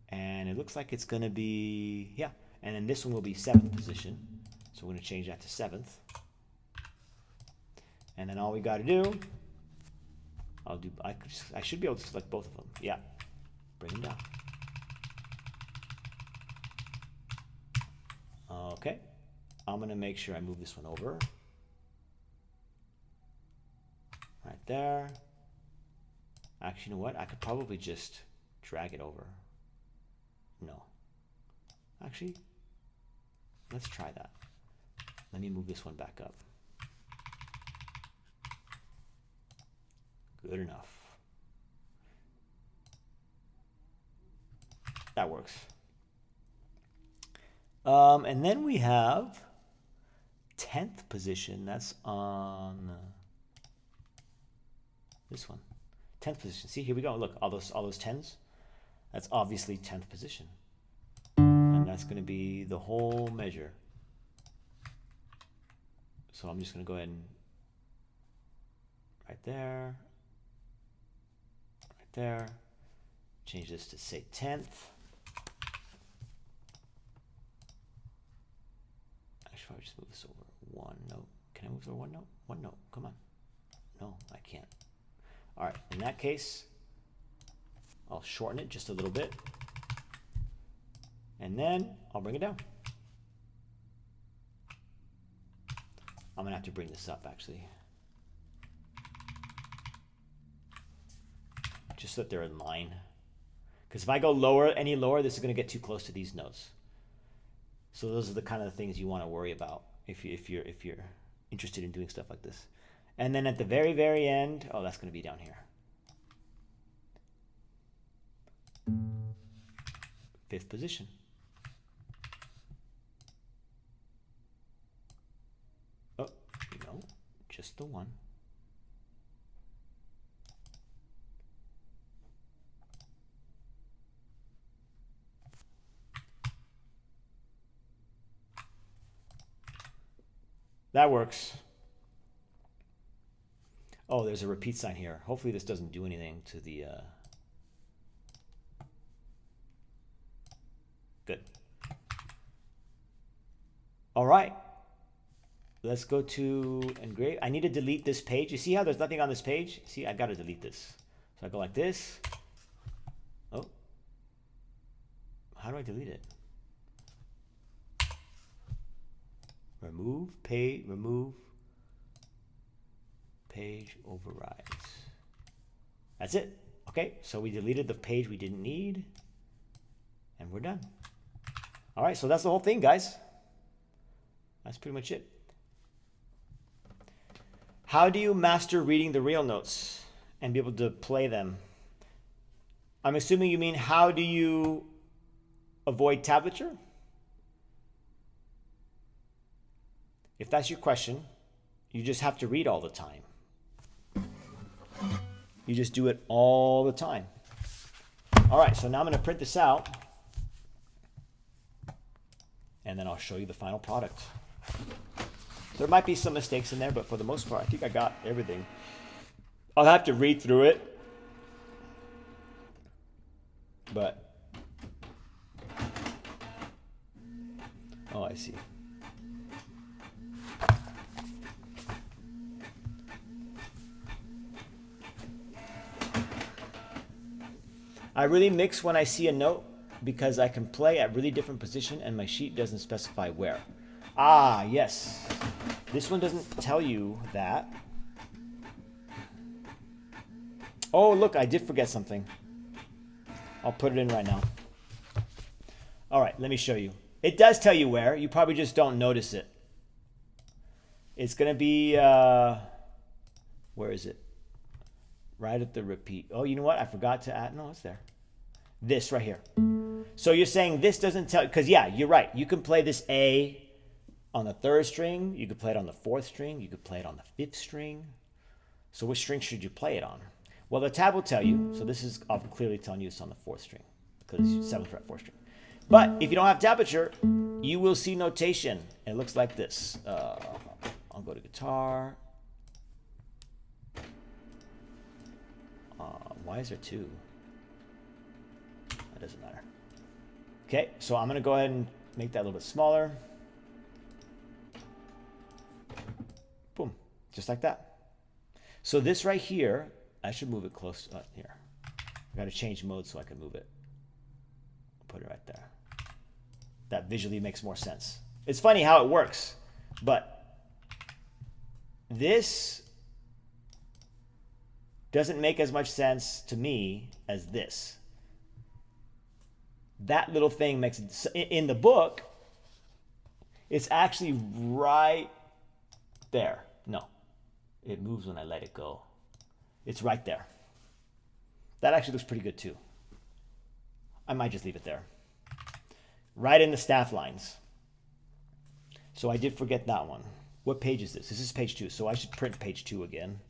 And it looks like it's going to be, yeah. And then this one will be 7th position. So we're going to change that to 7th. And then all we got to do, I should be able to select both of them. Yeah. Bring them down. Okay. I'm going to make sure I move this one over. Right there. Actually, you know what? I could probably just drag it over. No. Actually, let's try that. Let me move this one back up. Good enough. That works. And then we have 10th position. That's on this one. 10th position. See, here we go. Look, all those 10s. That's obviously 10th position. And that's going to be the whole measure. So I'm just going to go ahead and right there. Right there. Change this to say 10th. Actually, I'll just move this over 1 note. Can I move over 1 note? 1 note. Come on. No, I can't. All right. In that case, I'll shorten it just a little bit. And then I'll bring it down. I'm gonna have to bring this up actually. Just so that they're in line. Because if I go lower, any lower, this is gonna get too close to these notes. So those are the kind of things you want to worry about if you're interested in doing stuff like this. And then at the very, very end, oh, that's gonna be down here. 5th position. Oh, no, just the one. That works. Oh, there's a repeat sign here. Hopefully this doesn't do anything to the... Good. All right. Let's go to engrave. I need to delete this page. You see how there's nothing on this page? See, I got to delete this. So I go like this. Oh. How do I delete it? Remove page overrides. That's it. Okay, so we deleted the page we didn't need, and we're done. All right, so that's the whole thing, guys. That's pretty much it. How do you master reading the real notes and be able to play them? I'm assuming you mean how do you avoid tablature? If that's your question, you just have to read all the time. You just do it all the time. All right, so now I'm going to print this out, and then I'll show you the final product. There might be some mistakes in there, but for the most part, I think I got everything. I'll have to read through it, but... Oh, I see. I really mix when I see a note because I can play at really different position and my sheet doesn't specify where. Ah, yes. This one doesn't tell you that. Oh, look, I did forget something. I'll put it in right now. All right, let me show you. It does tell you where. You probably just don't notice it. It's going to be, where is it? Right at the repeat. Oh, you know what? I forgot to add. No, it's there. This right here. So you're saying this doesn't tell, because yeah, you're right. You can play this A on the 3rd string. You could play it on the 4th string. You could play it on the 5th string. So which string should you play it on? Well, the tab will tell you. So this is clearly telling you it's on the 4th string because it's 7th fret 4th string. But if you don't have tablature, you will see notation. It looks like this. I'll go to guitar. Why is there 2? That doesn't matter. Okay, so I'm going to go ahead and make that a little bit smaller. Boom, just like that. So this right here, I should move it close here. I got to change mode so I can move it. Put it right there. That visually makes more sense. It's funny how it works, but this doesn't make as much sense to me as this. That little thing makes it, in the book, it's actually right there. No, it moves when I let it go. It's right there. That actually looks pretty good too. I might just leave it there. Right in the staff lines. So I did forget that one. What page is this? This is page 2, so I should print page 2 again.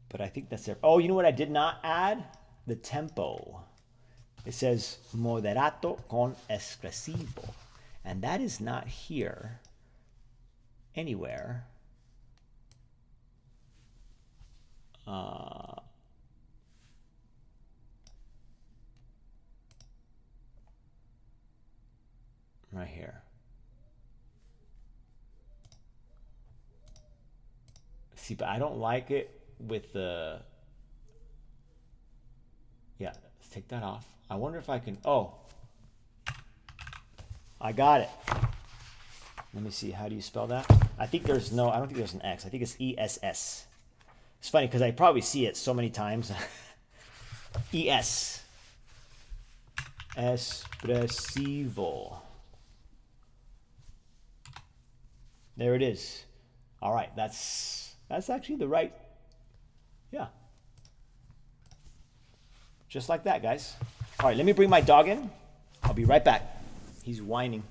But I think that's there. Oh, you know what I did not add? The tempo. It says moderato con espressivo. And that is not here anywhere. Right here. See, but I don't like it with the, yeah, let's take that off. I wonder if I can, oh, I got it. Let me see, how do you spell that? I think there's no, I don't think there's an X. I think it's ESS. It's funny because I probably see it so many times. ES. Espressivo. There it is. All right, that's actually the right, yeah. Just like that, guys. All right, let me bring my dog in. I'll be right back. He's whining.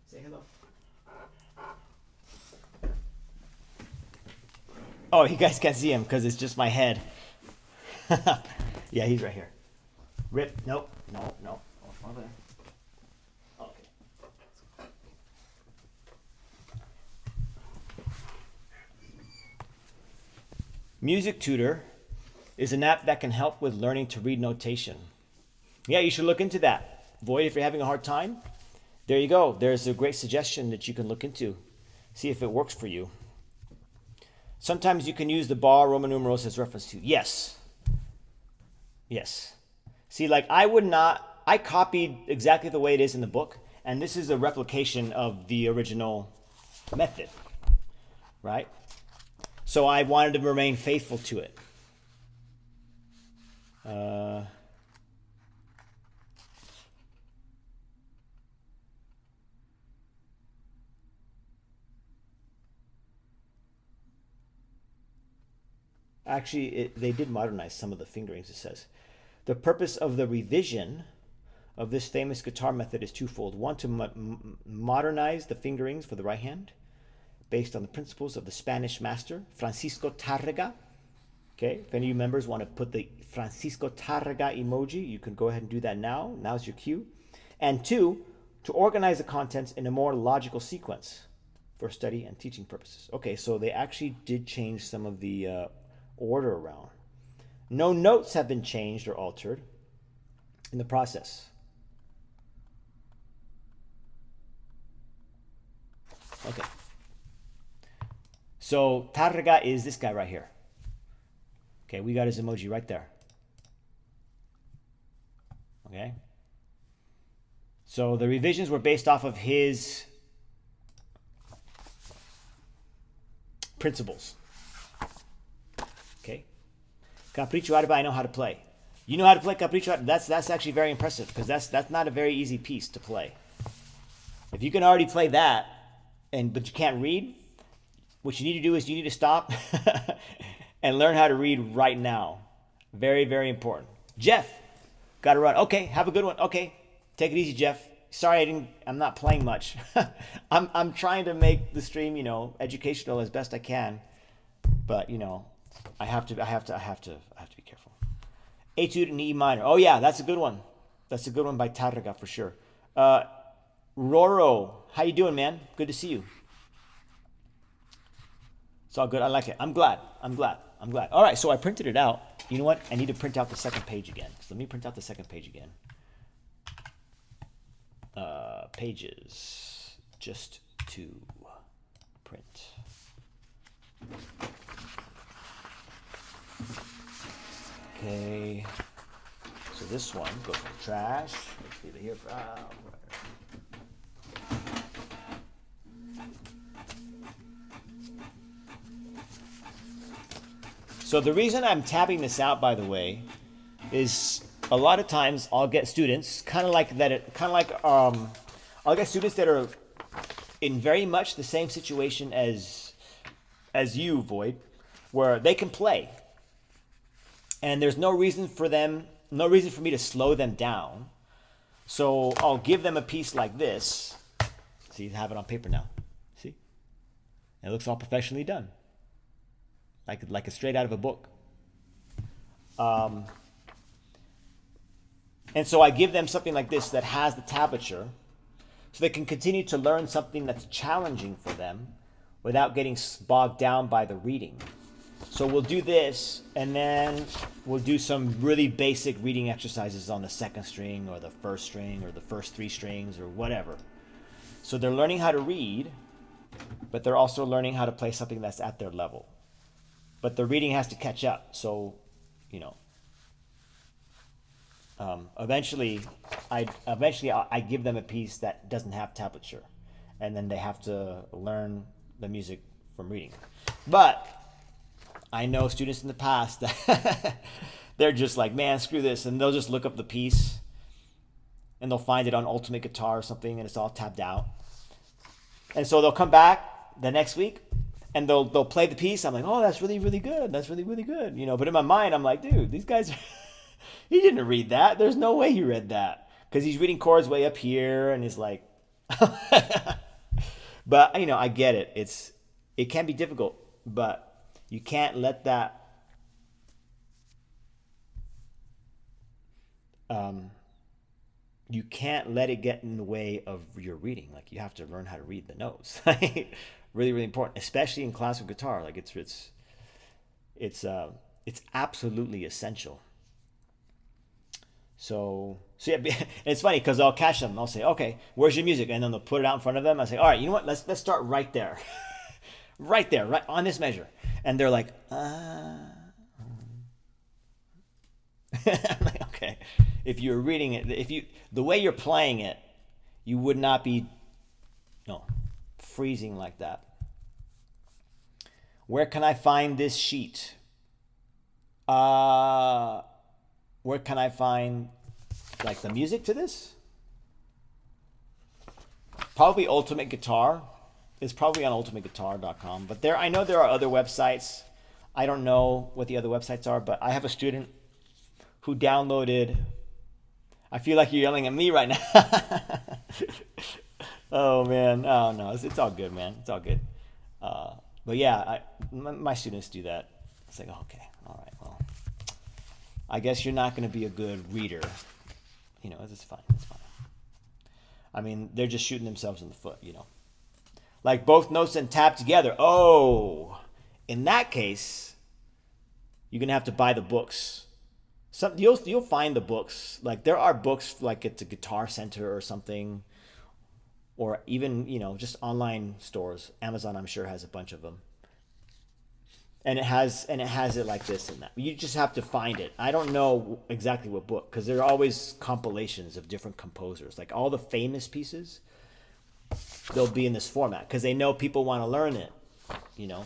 Say hello. Oh, you guys can't see him because it's just my head. Yeah, he's right here. Rip. Nope. No. No. Oh, over there. Okay. Music Tutor is an app that can help with learning to read notation. Yeah, you should look into that. Void, if you're having a hard time, there you go. There's a great suggestion that you can look into. See if it works for you. Sometimes you can use the bar Roman numerals as reference to. Yes. Yes. See, like I copied exactly the way it is in the book, and this is a replication of the original method, right? So I wanted to remain faithful to it. Actually, they did modernize some of the fingerings, it says. The purpose of the revision of this famous guitar method is twofold. One, to modernize the fingerings for the right hand, based on the principles of the Spanish master, Francisco Tárrega. Okay, if any of you members want to put the Francisco Tárrega emoji, you can go ahead and do that now. Now's your cue. And two, to organize the contents in a more logical sequence for study and teaching purposes. Okay, so they actually did change some of the order around. No notes have been changed or altered in the process. Okay. So Tárrega is this guy right here. Okay, we got his emoji right there. Okay. So the revisions were based off of his principles. Okay. Capriccio Arba, I know how to play. You know how to play Capriccio Arba? That's actually very impressive because that's not a very easy piece to play. If you can already play that, but you can't read, what you need to do is you need to stop and learn how to read right now. Very, very important. Jeff, got to run. Okay, have a good one. Okay, take it easy, Jeff. Sorry, I'm not playing much. I'm trying to make the stream, educational as best I can, but I have to be careful. Etude in E minor. Oh yeah, that's a good one. That's a good one by Tárrega for sure. Roro, how you doing, man? Good to see you. It's all good. I like it. I'm glad. All right, so I printed it out. You know what? I need to print out the second page again. So let me print out the second page again. Pages, just to print. Okay. So this one goes in the trash. Let's leave it here for. So the reason I'm tabbing this out, by the way, is a lot of times I'll get students I'll get students that are in very much the same situation as you, Void, where they can play. And there's no reason for me to slow them down. So I'll give them a piece like this. See, you have it on paper now. See? It looks all professionally done. Like it's straight out of a book. And so I give them something like this that has the tablature so they can continue to learn something that's challenging for them without getting bogged down by the reading. So we'll do this, and then we'll do some really basic reading exercises on the second string or the first string or the first 3 strings or whatever. So they're learning how to read, but they're also learning how to play something that's at their level. But the reading has to catch up. So, you know, eventually I give them a piece that doesn't have tablature, and then they have to learn the music from reading. But I know students in the past that they're just like, man, screw this, and they'll just look up the piece and they'll find it on Ultimate Guitar or something, and it's all tabbed out. And so they'll come back the next week and they'll play the piece. I'm like, oh, that's really, really good. That's really, really good. You know, but in my mind, I'm like, dude, these guys, he didn't read that. There's no way he read that, because he's reading chords way up here, and he's like, but you know, I get it. It can be difficult, but you can't let that you can't let it get in the way of your reading. Like, you have to learn how to read the notes. Really, really important, especially in classical guitar. Like, it's absolutely essential. So yeah, it's funny because I'll catch them. I'll say, okay, where's your music? And then they'll put it out in front of them. I say, all right, you know what? Let's start right there. Right there, right on this measure. And they're like, I'm like, okay. If you're reading it, the way you're playing it, you would not be freezing like that. Where can I find this sheet? Where can I find like the music to this? Probably Ultimate Guitar. It's probably on ultimateguitar.com. But I know there are other websites. I don't know what the other websites are, but I have a student who downloaded. I feel like you're yelling at me right now. Oh man, oh no, it's all good, man. It's all good. But yeah, my students do that. It's like, oh, okay, all right, well, I guess you're not going to be a good reader. You know, it's fine. It's fine. I mean, they're just shooting themselves in the foot, you know. Like both notes and tab together. Oh, in that case, you're gonna have to buy the books. You'll find the books. Like, there are books like at the Guitar Center or something, or even, you know, just online stores. Amazon, I'm sure, has a bunch of them. And it has it like this and that. You just have to find it. I don't know exactly what book, because there are always compilations of different composers. Like all the famous pieces, they'll be in this format because they know people want to learn it, you know.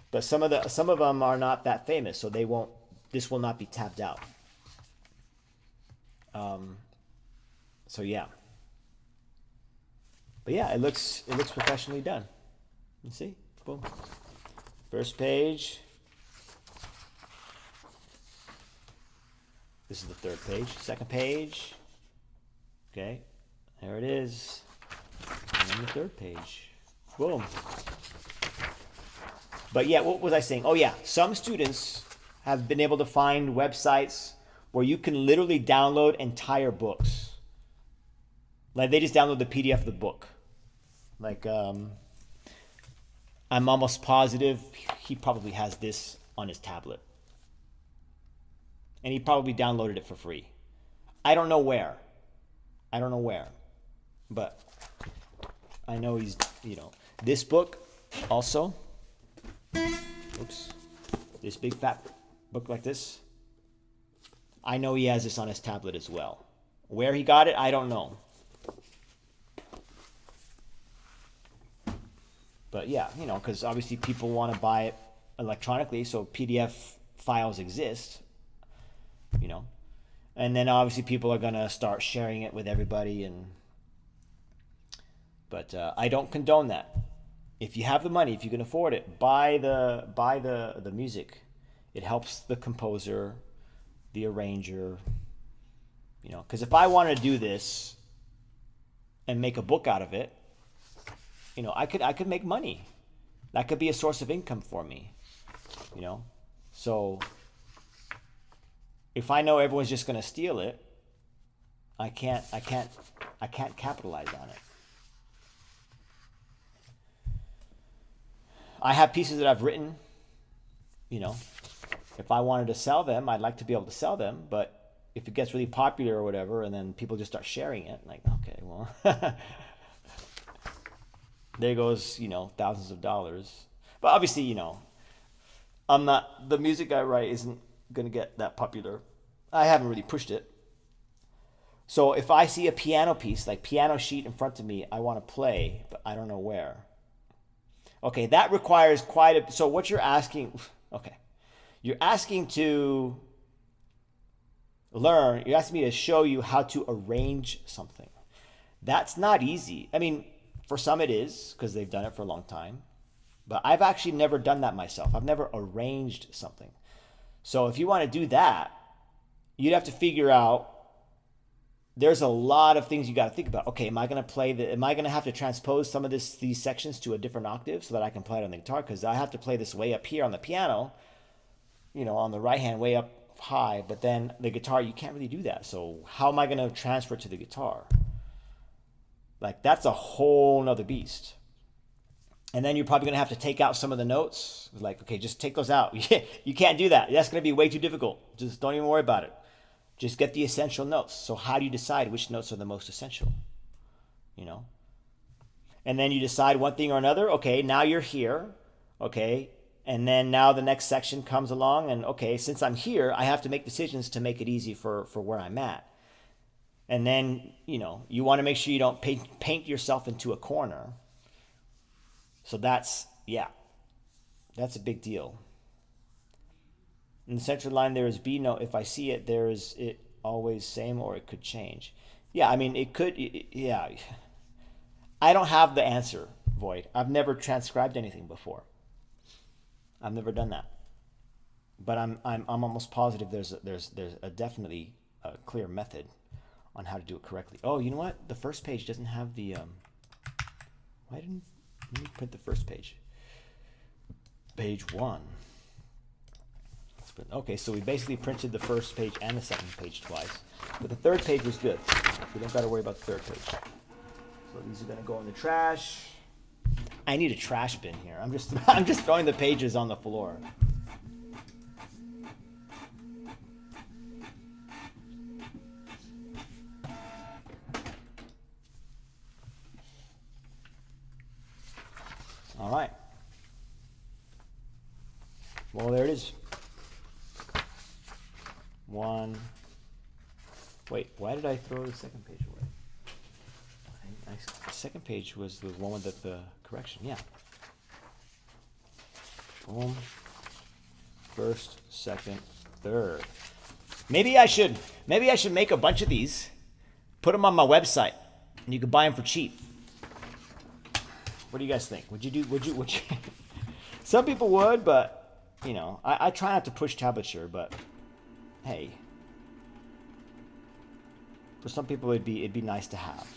But some of them are not that famous, so this will not be tabbed out. So yeah. But yeah, it looks professionally done. You see? Boom. First page. This is the third page. Second page. Okay. There it is. And then the third page. Boom. But yeah, what was I saying? Oh yeah, some students have been able to find websites where you can literally download entire books. Like, they just download the PDF of the book. Like, I'm almost positive he probably has this on his tablet. And he probably downloaded it for free. I don't know where. But I know he's, you know, this book also. Oops. This big fat book like this. I know he has this on his tablet as well. Where he got it, I don't know. But yeah, you know, because obviously people want to buy it electronically, so PDF files exist, you know. And then obviously people are going to start sharing it with everybody. But I don't condone that. If you have the money, if you can afford it, buy the music. It helps the composer, the arranger, you know, because if I want to do this and make a book out of it, you know, I could make money. That could be a source of income for me, you know. So if I know everyone's just going to steal it, I can't capitalize on it. I have pieces that I've written, you know. If I wanted to sell them, I'd like to be able to sell them, but if it gets really popular or whatever, and then people just start sharing it, like, okay, well, there goes, you know, thousands of dollars. But obviously, you know, the music I write isn't going to get that popular. I haven't really pushed it. So if I see a piano piece, like piano sheet in front of me, I want to play, but I don't know where. Okay, that requires quite a, so what you're asking, okay. You're asking to learn, you're asking me to show you how to arrange something. That's not easy. I mean, for some it is, because they've done it for a long time. But I've actually never done that myself. I've never arranged something. So if you want to do that, you'd have to figure out, there's a lot of things you got to think about. Okay, am I going to have to transpose some of these sections to a different octave so that I can play it on the guitar? Because I have to play this way up here on the piano, you know, on the right hand way up high, but then the guitar, you can't really do that. So how am I going to transfer it to the guitar? Like, that's a whole nother beast. And then you're probably going to have to take out some of the notes. Like, okay, just take those out. You can't do that. That's going to be way too difficult. Just don't even worry about it. Just get the essential notes. So how do you decide which notes are the most essential? You know? And then you decide one thing or another. Okay, now you're here. Okay. And then now the next section comes along, and okay, since I'm here, I have to make decisions to make it easy for where I'm at. And then, you know, you want to make sure you don't paint yourself into a corner. So that's a big deal. In the central line, there is B note. If I see it, there is it always same, or it could change. Yeah, I mean, it could, yeah. I don't have the answer, Void. I've never transcribed anything before. I've never done that, but I'm almost positive there's a definitely a clear method on how to do it correctly. Oh, you know what? The first page doesn't have the why didn't let me print the first page? Page 1. Okay, so we basically printed the first page and the second page twice, but the third page was good. We don't got to worry about the third page. So these are gonna go in the trash. I need a trash bin here. I'm just throwing the pages on the floor. All right. Well, there it is. One. Wait, why did I throw the second page away? The second page was the one with the correction. Yeah. Boom. First, second, third. Maybe I should make a bunch of these, put them on my website, and you can buy them for cheap. What do you guys think? Would you? Some people would, but you know, I try not to push tablature, but hey, for some people it'd be nice to have.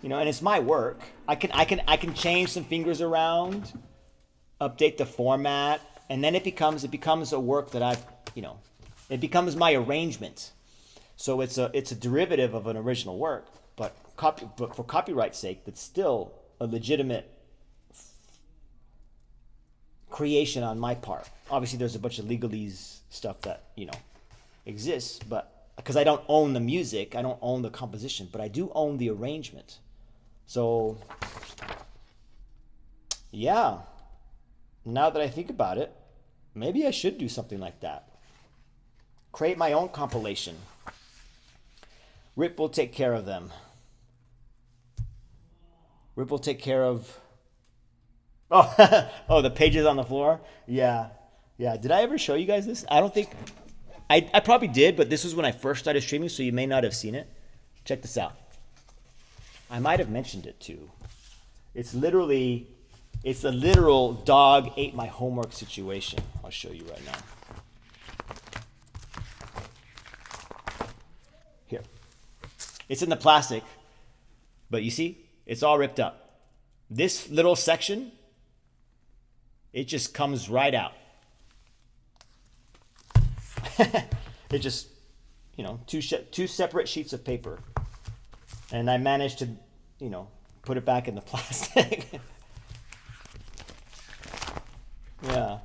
You know, and it's my work. I can change some fingers around, update the format, and then it becomes a work that I've, you know, it becomes my arrangement. So it's a derivative of an original work, but for copyright's sake, that's still a legitimate creation on my part. Obviously, there's a bunch of legalese stuff that, you know, exists, but because I don't own the music, I don't own the composition, but I do own the arrangement. So, yeah, now that I think about it, maybe I should do something like that. Create my own compilation. Rip will take care of them. Rip will take care of... Oh, oh, the pages on the floor? Yeah. Yeah, did I ever show you guys this? I don't think... I probably did, but this was when I first started streaming, so you may not have seen it. Check this out. I might have mentioned it too. It's literally, it's a literal dog ate my homework situation. I'll show you right now. Here. It's in the plastic, but you see, it's all ripped up. This little section, it just comes right out. It just, you know, two separate sheets of paper. And I managed to, you know, put it back in the plastic. Yeah.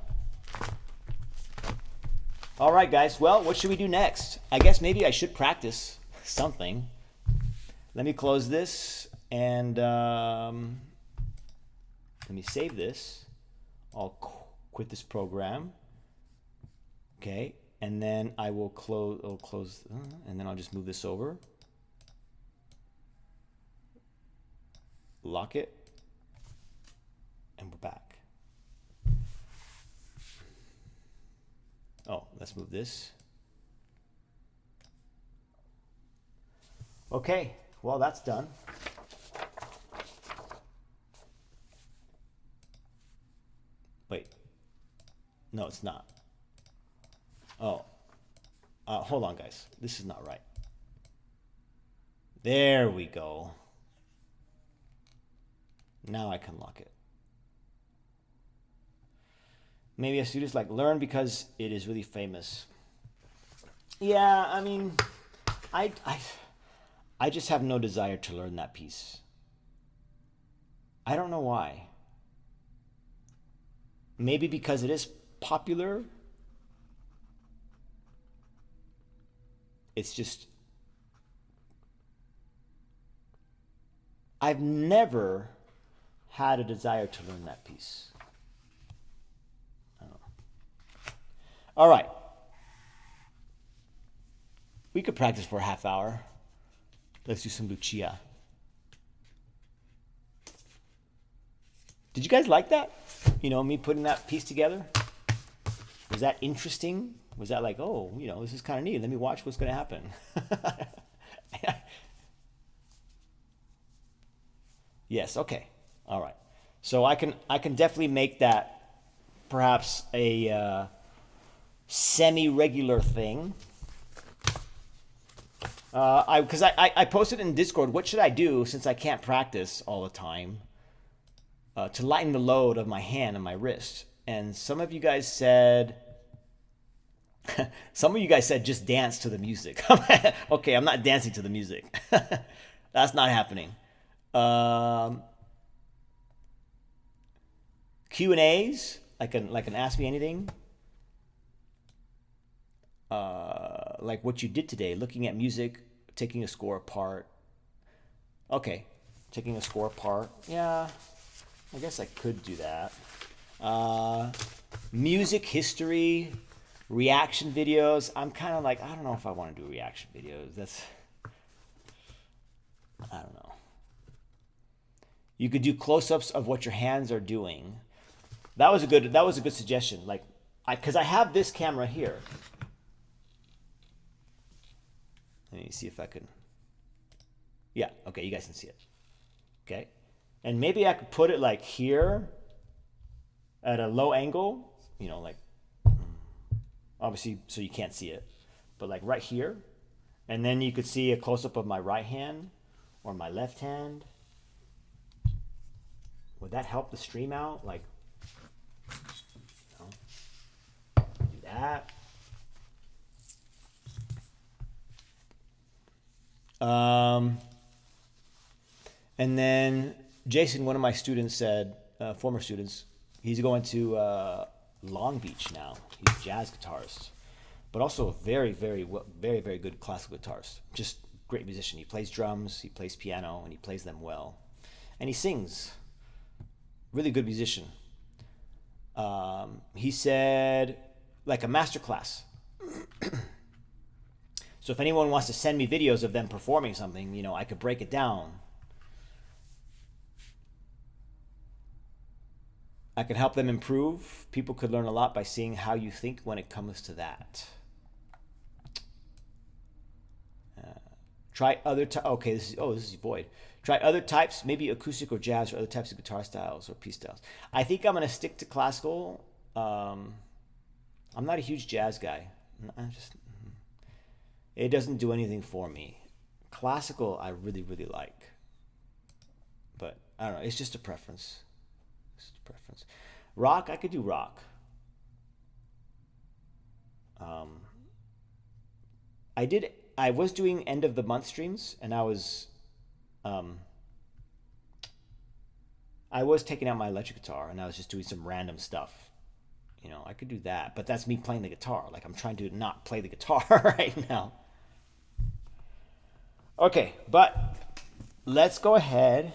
All right, guys. Well, what should we do next? I guess maybe I should practice something. Let me close this and let me save this. I'll quit this program. Okay. And then I will close, and then I'll just move this over. Lock it. And we're back. Oh, let's move this. Okay, well, that's done. Wait. No, it's not. Oh, hold on, guys. This is not right. There we go. Now I can lock it. Maybe I should just like learn because it is really famous. Yeah, I mean, I just have no desire to learn that piece. I don't know why. Maybe because it is popular. It's just, I've never had a desire to learn that piece. I don't know. All right. We could practice for a half hour. Let's do some Lucia. Did you guys like that? You know, me putting that piece together? Was that interesting? Was that like, oh, you know, this is kind of neat. Let me watch what's going to happen. Yes, okay. All right. So I can definitely make that perhaps a semi-regular thing. Because I posted in Discord, what should I do since I can't practice all the time to lighten the load of my hand and my wrist? And some of you guys said, just dance to the music. Okay, I'm not dancing to the music. That's not happening. Q&As, I can ask me anything. Like what you did today, looking at music, taking a score apart. Okay, taking a score apart. Yeah, I guess I could do that. Music history, reaction videos. I'm kind of like, I don't know if I want to do reaction videos. I don't know. You could do close-ups of what your hands are doing. That was a good suggestion. Like, because I have this camera here. Let me see if I can. Yeah, okay, you guys can see it. Okay. And maybe I could put it like here at a low angle, you know, like obviously so you can't see it, but like right here. And then you could see a close-up of my right hand or my left hand. Would that help the stream out? Like, you know, do that. And then Jason, one of my students said, former students, he's going to Long Beach now. He's a jazz guitarist, but also a very, very good classical guitarist. Just great musician. He plays drums, he plays piano, and he plays them well. And he sings. Really good musician. He said, like a master class. So if anyone wants to send me videos of them performing something, you know, I could break it down. I could help them improve. People could learn a lot by seeing how you think when it comes to that. Try other okay, this is Void. Try other types, maybe acoustic or jazz or other types of guitar styles or piece styles. I think I'm going to stick to classical. I'm not a huge jazz guy. It doesn't do anything for me. Classical, I really, really like. But I don't know. It's just a preference. It's just a preference. Rock, I could do rock. I was doing end of the month streams, and I was taking out my electric guitar, and I was just doing some random stuff. You know, I could do that, but that's me playing the guitar. Like, I'm trying to not play the guitar right now. Okay, but let's go ahead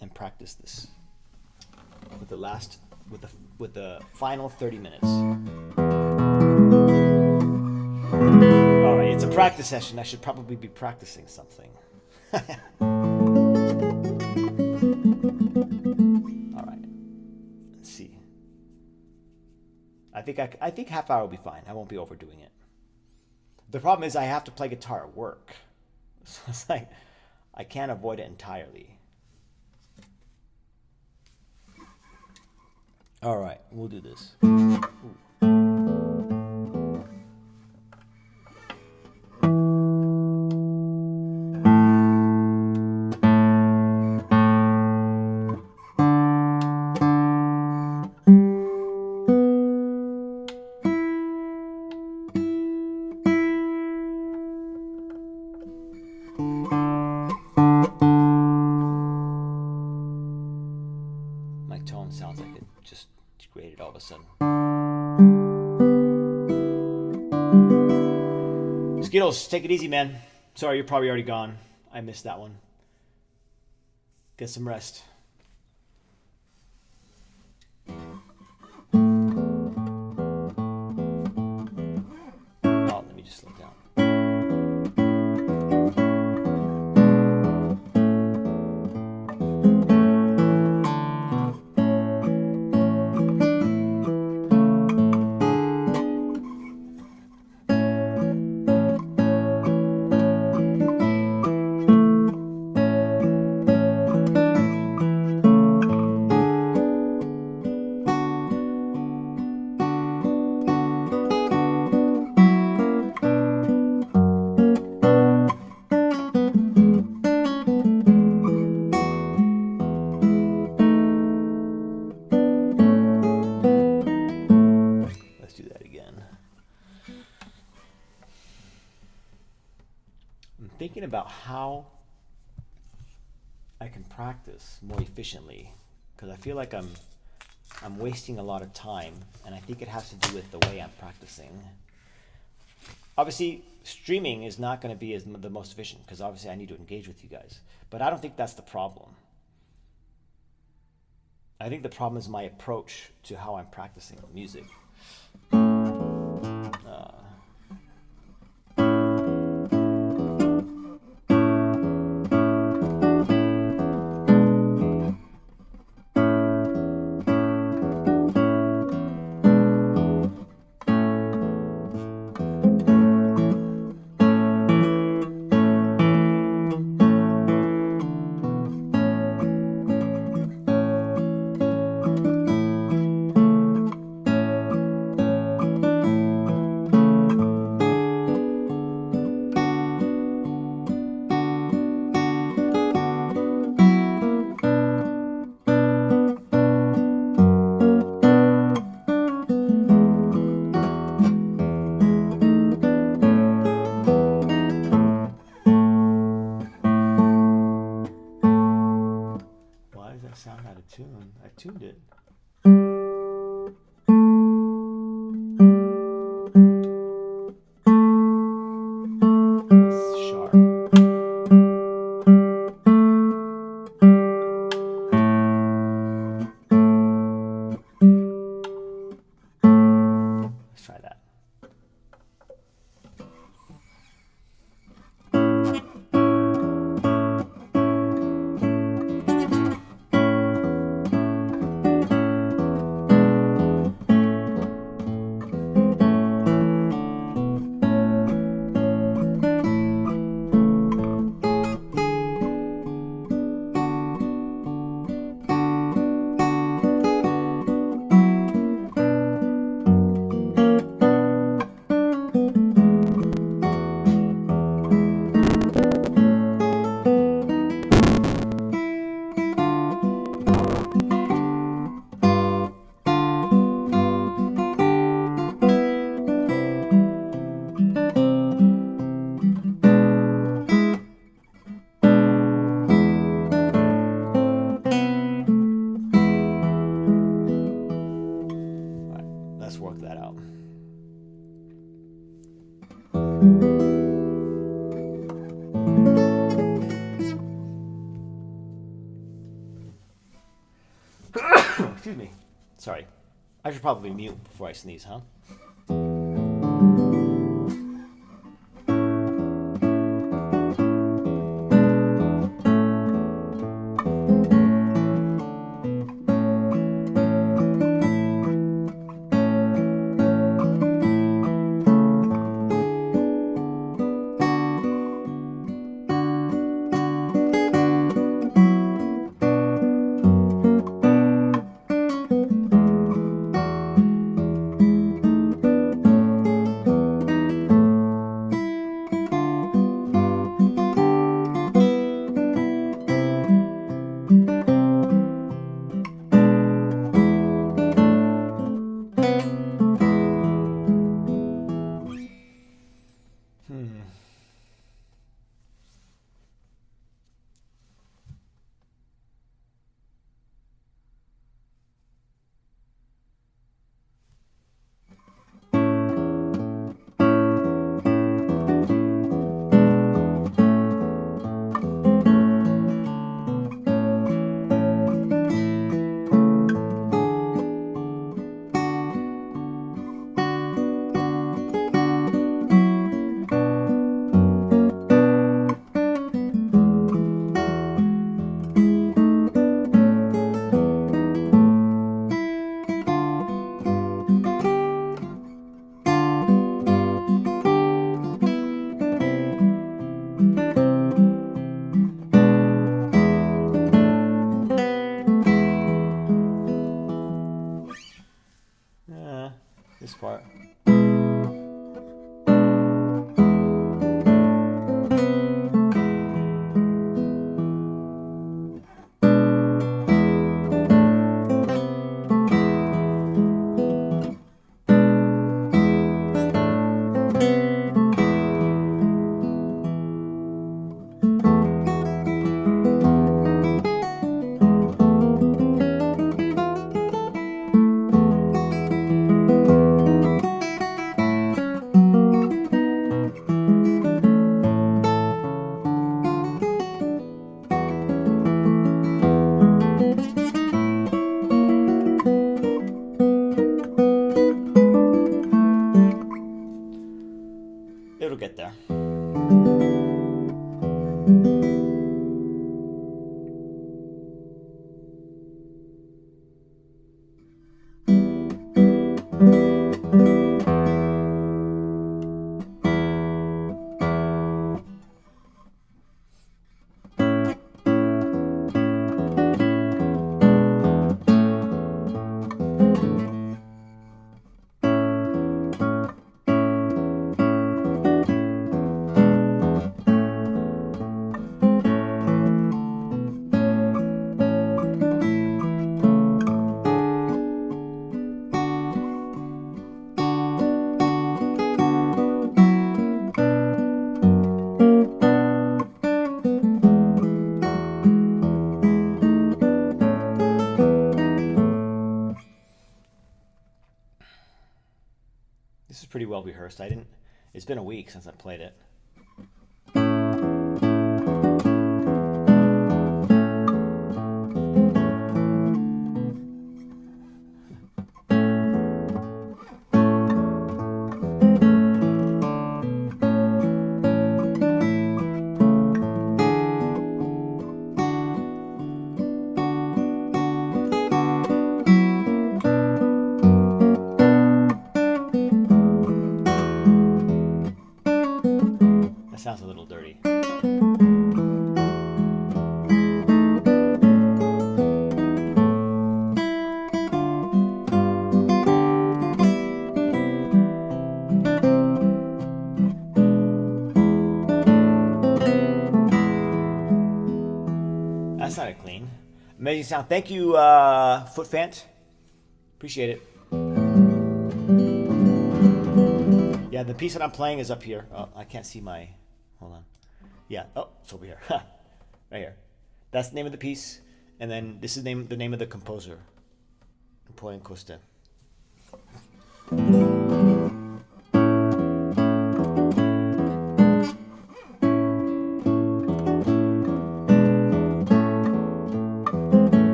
and practice this with the final 30 minutes. All right, it's a practice session. I should probably be practicing something. All right, let's see. I think half hour will be fine. I won't be overdoing it. The problem is I have to play guitar at work, so it's like I can't avoid it entirely. All right, we'll do this. Ooh. My tone sounds like it just degraded all of a sudden. Skittles, take it easy, man. Sorry, you're probably already gone. I missed that one. Get some rest. Oh, let me just slow down. Thinking about how I can practice more efficiently, because I feel like I'm wasting a lot of time, and I think it has to do with the way I'm practicing. Obviously, streaming is not going to be the most efficient, because obviously I need to engage with you guys, but I don't think that's the problem. I think the problem is my approach to how I'm practicing music. Sound out of tune. I tuned it. It's sharp. Let's try that. Excuse me. Sorry. I should probably mute before I sneeze, huh? This part. It'll get there. This is pretty well rehearsed. It's been a week since I played it. Sounds a little dirty. That sounded clean. Amazing sound. Thank you, Foot Fant. Appreciate it. Yeah, the piece that I'm playing is up here. Oh, I can't see my... Hold on. Yeah. Oh, it's over here. Right here. That's the name of the piece. And then this is the name of the composer. Napoleon Costa.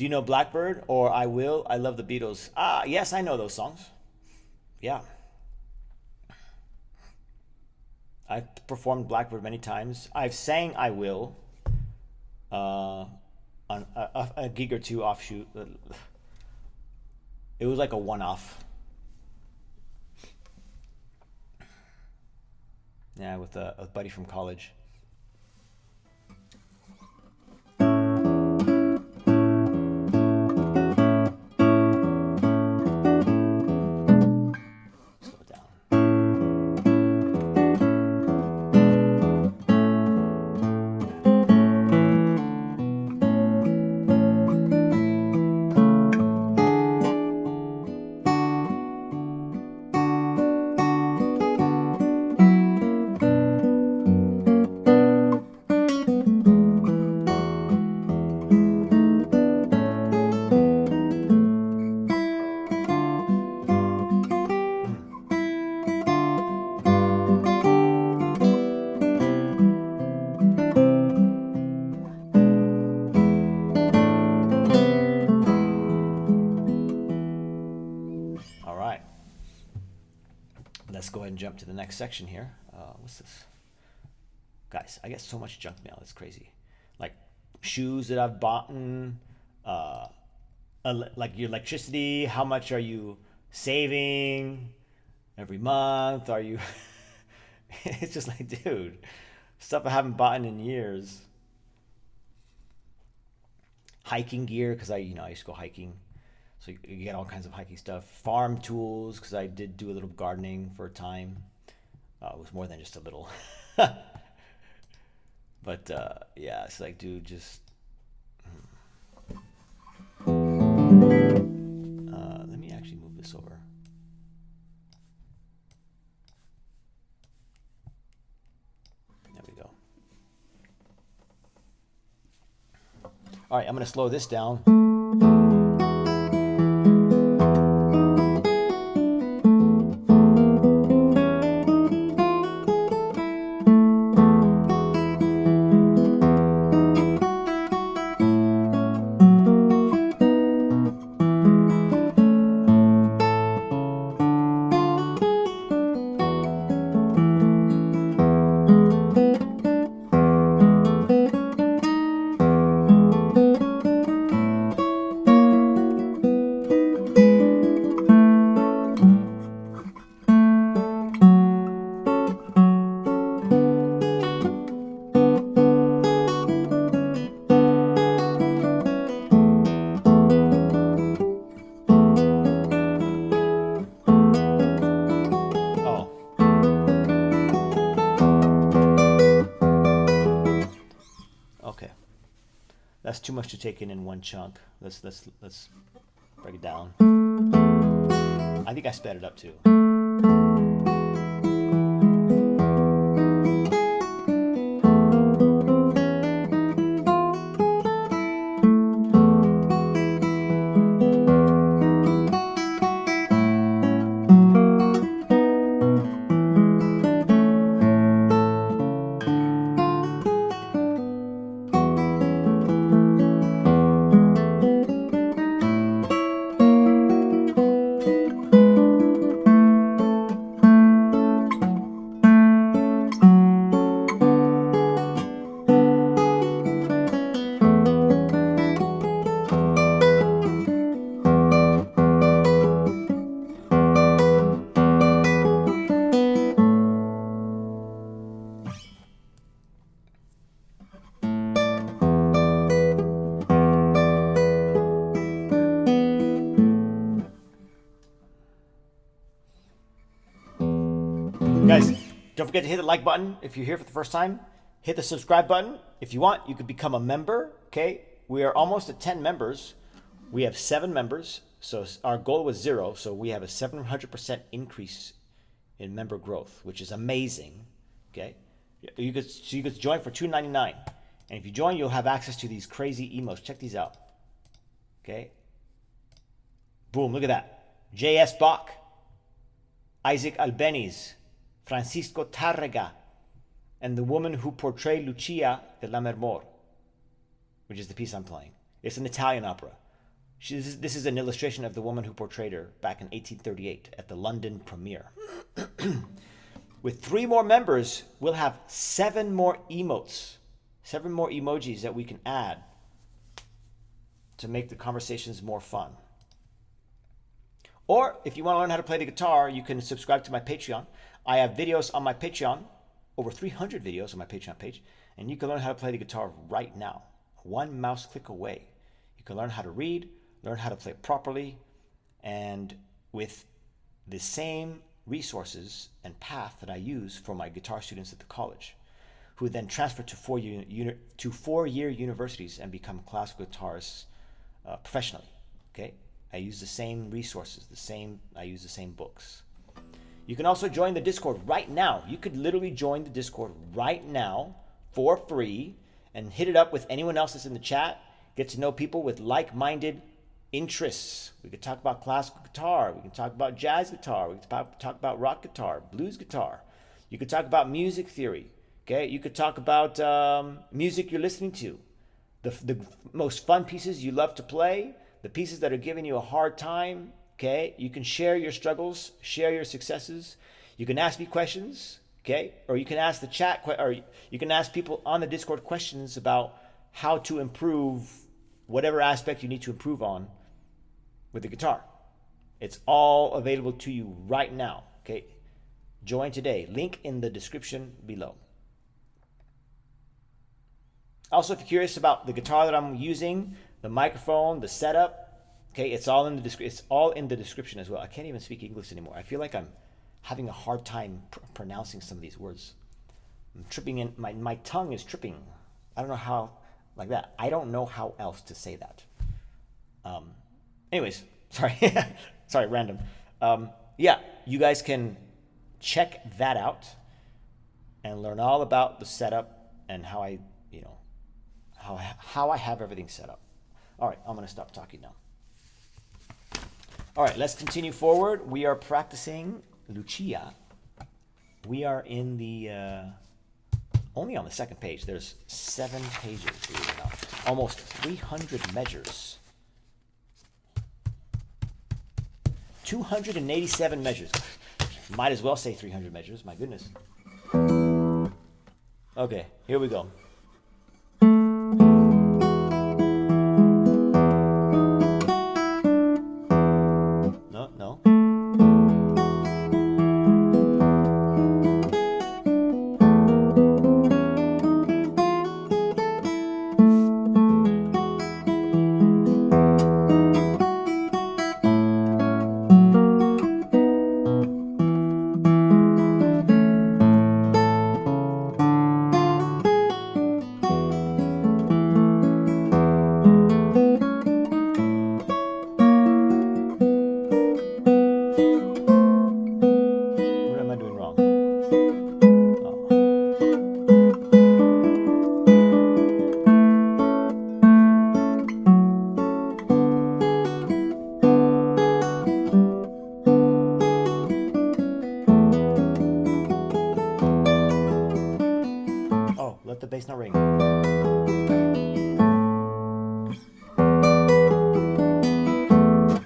you know Blackbird or I Will? I Love the Beatles. Ah, yes, I know those songs. Yeah. I've performed Blackbird many times. I've sang I Will on a gig or two offshoot. It was like a one-off. Yeah, with a buddy from college. Slow it down. Let's go ahead and jump to the next section here. What's this? Guys, I get so much junk mail. It's crazy. Like shoes that I've bought, like your electricity. How much are you saving every month? Are you... It's just like, dude, stuff I haven't bought in years. Hiking gear, because I used to go hiking. So you get all kinds of hiking stuff. Farm tools, because I did do a little gardening for a time. It was more than just a little. But yeah, it's like, dude, just... let me actually move this over. There we go. All right, I'm going to slow this down. That's too much to take in one chunk. Let's break it down. I think I sped it up too. Guys, don't forget to hit the like button if you're here for the first time. Hit the subscribe button. If you want, you could become a member, okay? We are almost at 10 members. We have 7 members, so our goal was 0, so we have a 700% increase in member growth, which is amazing, okay? You could join for $2.99, and if you join, you'll have access to these crazy emotes. Check these out, okay? Boom, look at that. J.S. Bach, Isaac Albeniz, Francisco Tárrega, and the woman who portrayed Lucia de la Mermor, which is the piece I'm playing. It's an Italian opera. This is an illustration of the woman who portrayed her back in 1838 at the London premiere. With 3 more members, we'll have 7 more emotes, 7 more emojis that we can add to make the conversations more fun. Or if you want to learn how to play the guitar, you can subscribe to my Patreon. I have videos on my Patreon, over 300 videos on my Patreon page, and you can learn how to play the guitar right now, 1 mouse click away. You can learn how to read, learn how to play properly, and with the same resources and path that I use for my guitar students at the college, who then transfer to four-year universities and become classical guitarists professionally. Okay, I use the same resources, I use the same books. You can also join the Discord right now. You could literally join the Discord right now for free and hit it up with anyone else that's in the chat. Get to know people with like-minded interests. We could talk about classical guitar. We can talk about jazz guitar. We can talk about rock guitar, blues guitar. You could talk about music theory. Okay, you could talk about music you're listening to, the most fun pieces you love to play, the pieces that are giving you a hard time. Okay, you can share your struggles, share your successes. You can ask me questions. Okay, or you can ask the chat, or you can ask people on the Discord questions about how to improve whatever aspect you need to improve on with the guitar. It's all available to you right now. Okay, join today. Link in the description below. Also, if you're curious about the guitar that I'm using, the microphone, the setup, okay, it's all in the description as well. I can't even speak English anymore. I feel like I'm having a hard time pronouncing some of these words. I'm tripping in, my tongue is tripping. I don't know how, like that. I don't know how else to say that. Anyways, sorry, sorry, random. Yeah, you guys can check that out and learn all about the setup and how I, how I have everything set up. All right, I'm gonna stop talking now. All right, let's continue forward. We are practicing Lucia. We are in the, only on the 2nd page. There's 7 pages, believe it or not. Almost 300 measures. 287 measures. Might as well say 300 measures, my goodness. Okay, here we go. No. Let the bass not ring.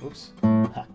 Oops. Ha.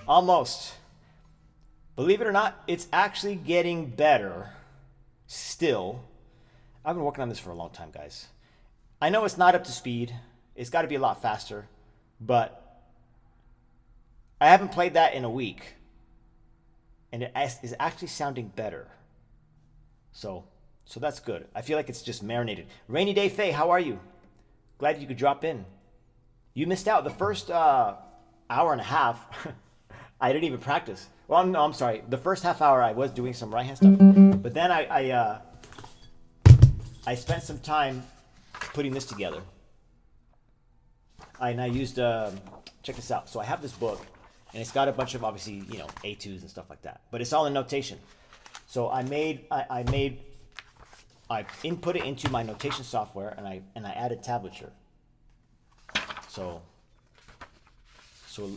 Almost. Believe it or not, it's actually getting better still. I've been working on this for a long time, guys. I know it's not up to speed. It's got to be a lot faster, but I haven't played that in a week, and it is actually sounding better. So that's good. I feel like it's just marinated. Rainy Day Faye, how are you? Glad you could drop in. You missed out the first hour and a half. I didn't even practice. Well, no, I'm sorry. The first half hour I was doing some right hand stuff, but then I spent some time putting this together. And I used check this out. So I have this book, and it's got a bunch of obviously A2s and stuff like that, but it's all in notation. So I input it into my notation software, and I added tablature. So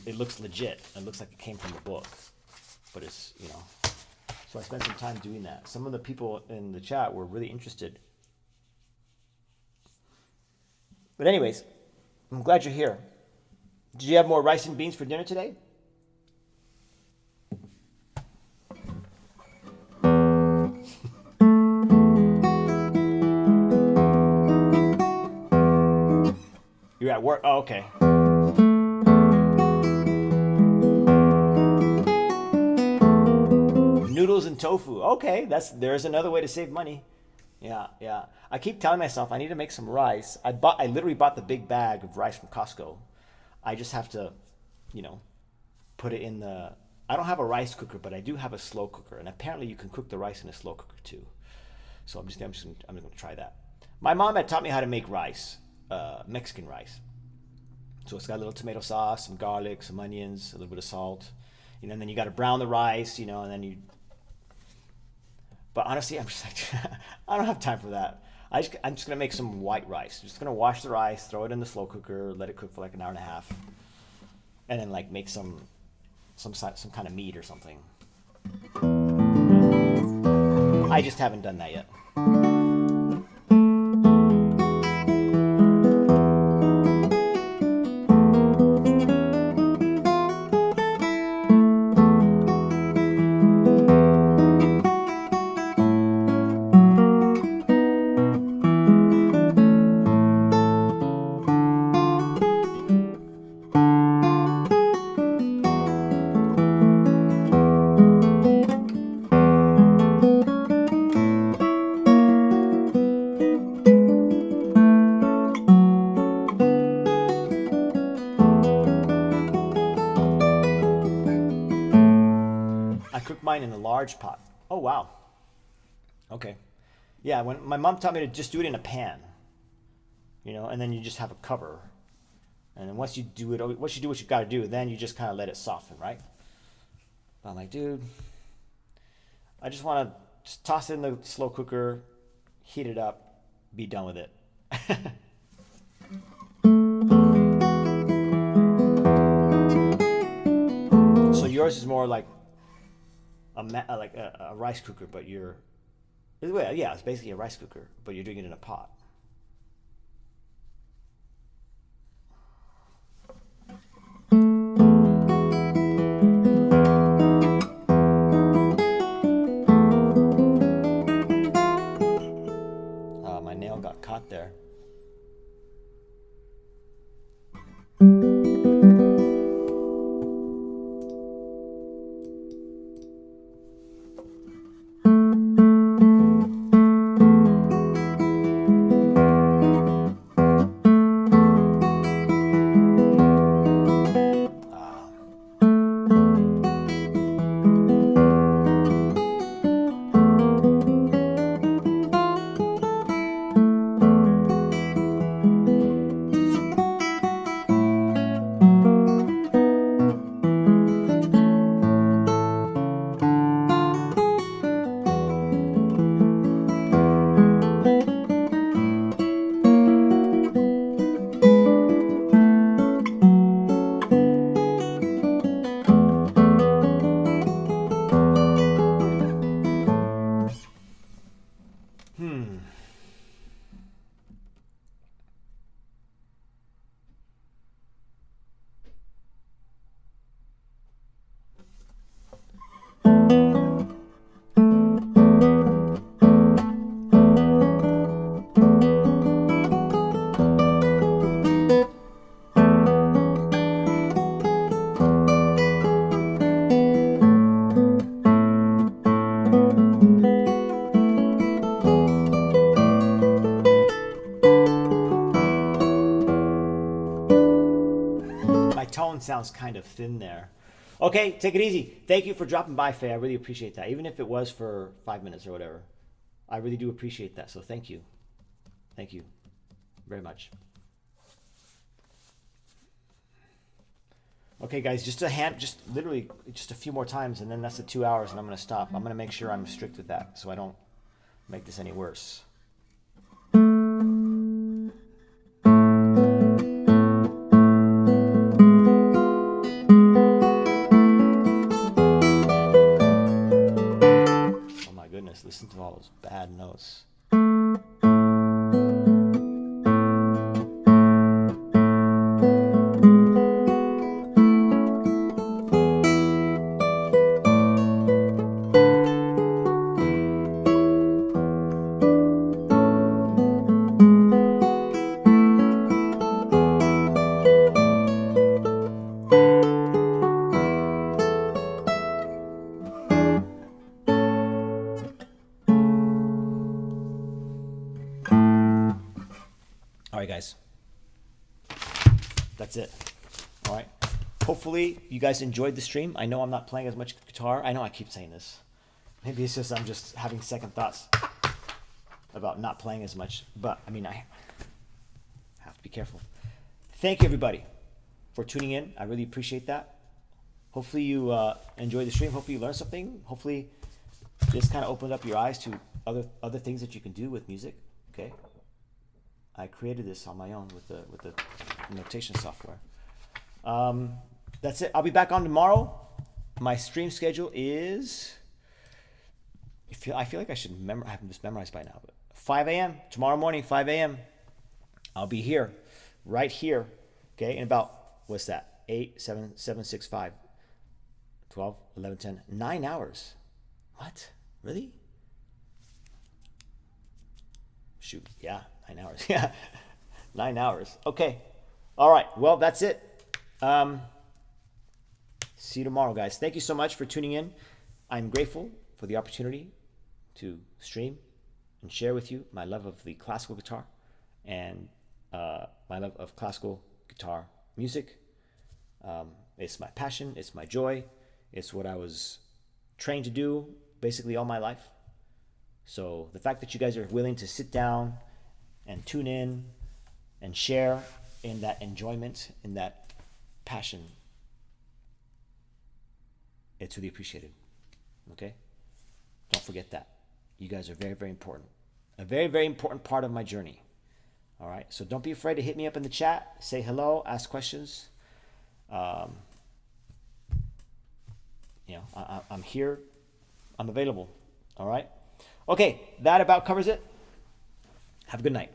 it looks legit. It looks like it came from the book, but it's So I spent some time doing that. Some of the people in the chat were really interested. But anyways, I'm glad you're here. Did you have more rice and beans for dinner today? You're at work? Oh, okay. Noodles and tofu. Okay, there's another way to save money. Yeah. I keep telling myself I need to make some rice. I literally bought the big bag of rice from Costco. I just have to, put it in the. I don't have a rice cooker, but I do have a slow cooker, and apparently you can cook the rice in a slow cooker too. So I'm just gonna try that. My mom had taught me how to make rice, Mexican rice. So it's got a little tomato sauce, some garlic, some onions, a little bit of salt, and then you got to brown the rice, and then you. But honestly, I'm just like, I don't have time for that. I'm just gonna make some white rice. Just gonna wash the rice, throw it in the slow cooker, let it cook for like an hour and a half, and then like make some kind of meat or something. I just haven't done that yet. In a large pot. Oh wow. Okay. Yeah, when my mom taught me to just do it in a pan, and then you just have a cover, and then once you do what you got to do, then you just kind of let it soften, right? But I'm like, dude, I just want to just toss it in the slow cooker, heat it up, be done with it. So yours is more like a rice cooker, but it's basically a rice cooker, but you're doing it in a pot. My nail got caught there. sounds kind of thin there. Okay, take it easy. Thank you for dropping by, Faye. I really appreciate that. Even if it was for 5 minutes or whatever. I really do appreciate that. So thank you. Thank you very much. Okay, guys, just literally just a few more times, and then that's the 2 hours, and I'm going to stop. I'm going to make sure I'm strict with that so I don't make this any worse. Oh my goodness, listen to all those bad notes. All right, guys. That's it. All right. Hopefully you guys enjoyed the stream. I know I'm not playing as much guitar. I know I keep saying this. Maybe it's just I'm just having second thoughts about not playing as much. But, I mean, I have to be careful. Thank you, everybody, for tuning in. I really appreciate that. Hopefully you enjoyed the stream. Hopefully you learned something. Hopefully this kind of opened up your eyes to other things that you can do with music. Okay. I created this on my own with the notation software. That's it. I'll be back on tomorrow. My stream schedule is. I feel like I should I have this memorized by now. But 5 a.m. tomorrow morning, 5 a.m. I'll be here, right here. Okay, in about what's that? 8, 7, 7, 6, 5, 12, 11, 10, 9 hours. What? Really? Shoot. Yeah. 9 hours. Yeah. 9 hours. Okay. All right. Well, that's it. See you tomorrow, guys. Thank you so much for tuning in. I'm grateful for the opportunity to stream and share with you my love of the classical guitar and my love of classical guitar music. It's my passion. It's my joy. It's what I was trained to do basically all my life. So the fact that you guys are willing to sit down and tune in and share in that enjoyment, in that passion, it's really appreciated. Okay? Don't forget that. You guys are very, very important. A very, very important part of my journey. All right? So don't be afraid to hit me up in the chat, say hello, ask questions. I'm here. I'm available. All right? Okay, that about covers it. Have a good night.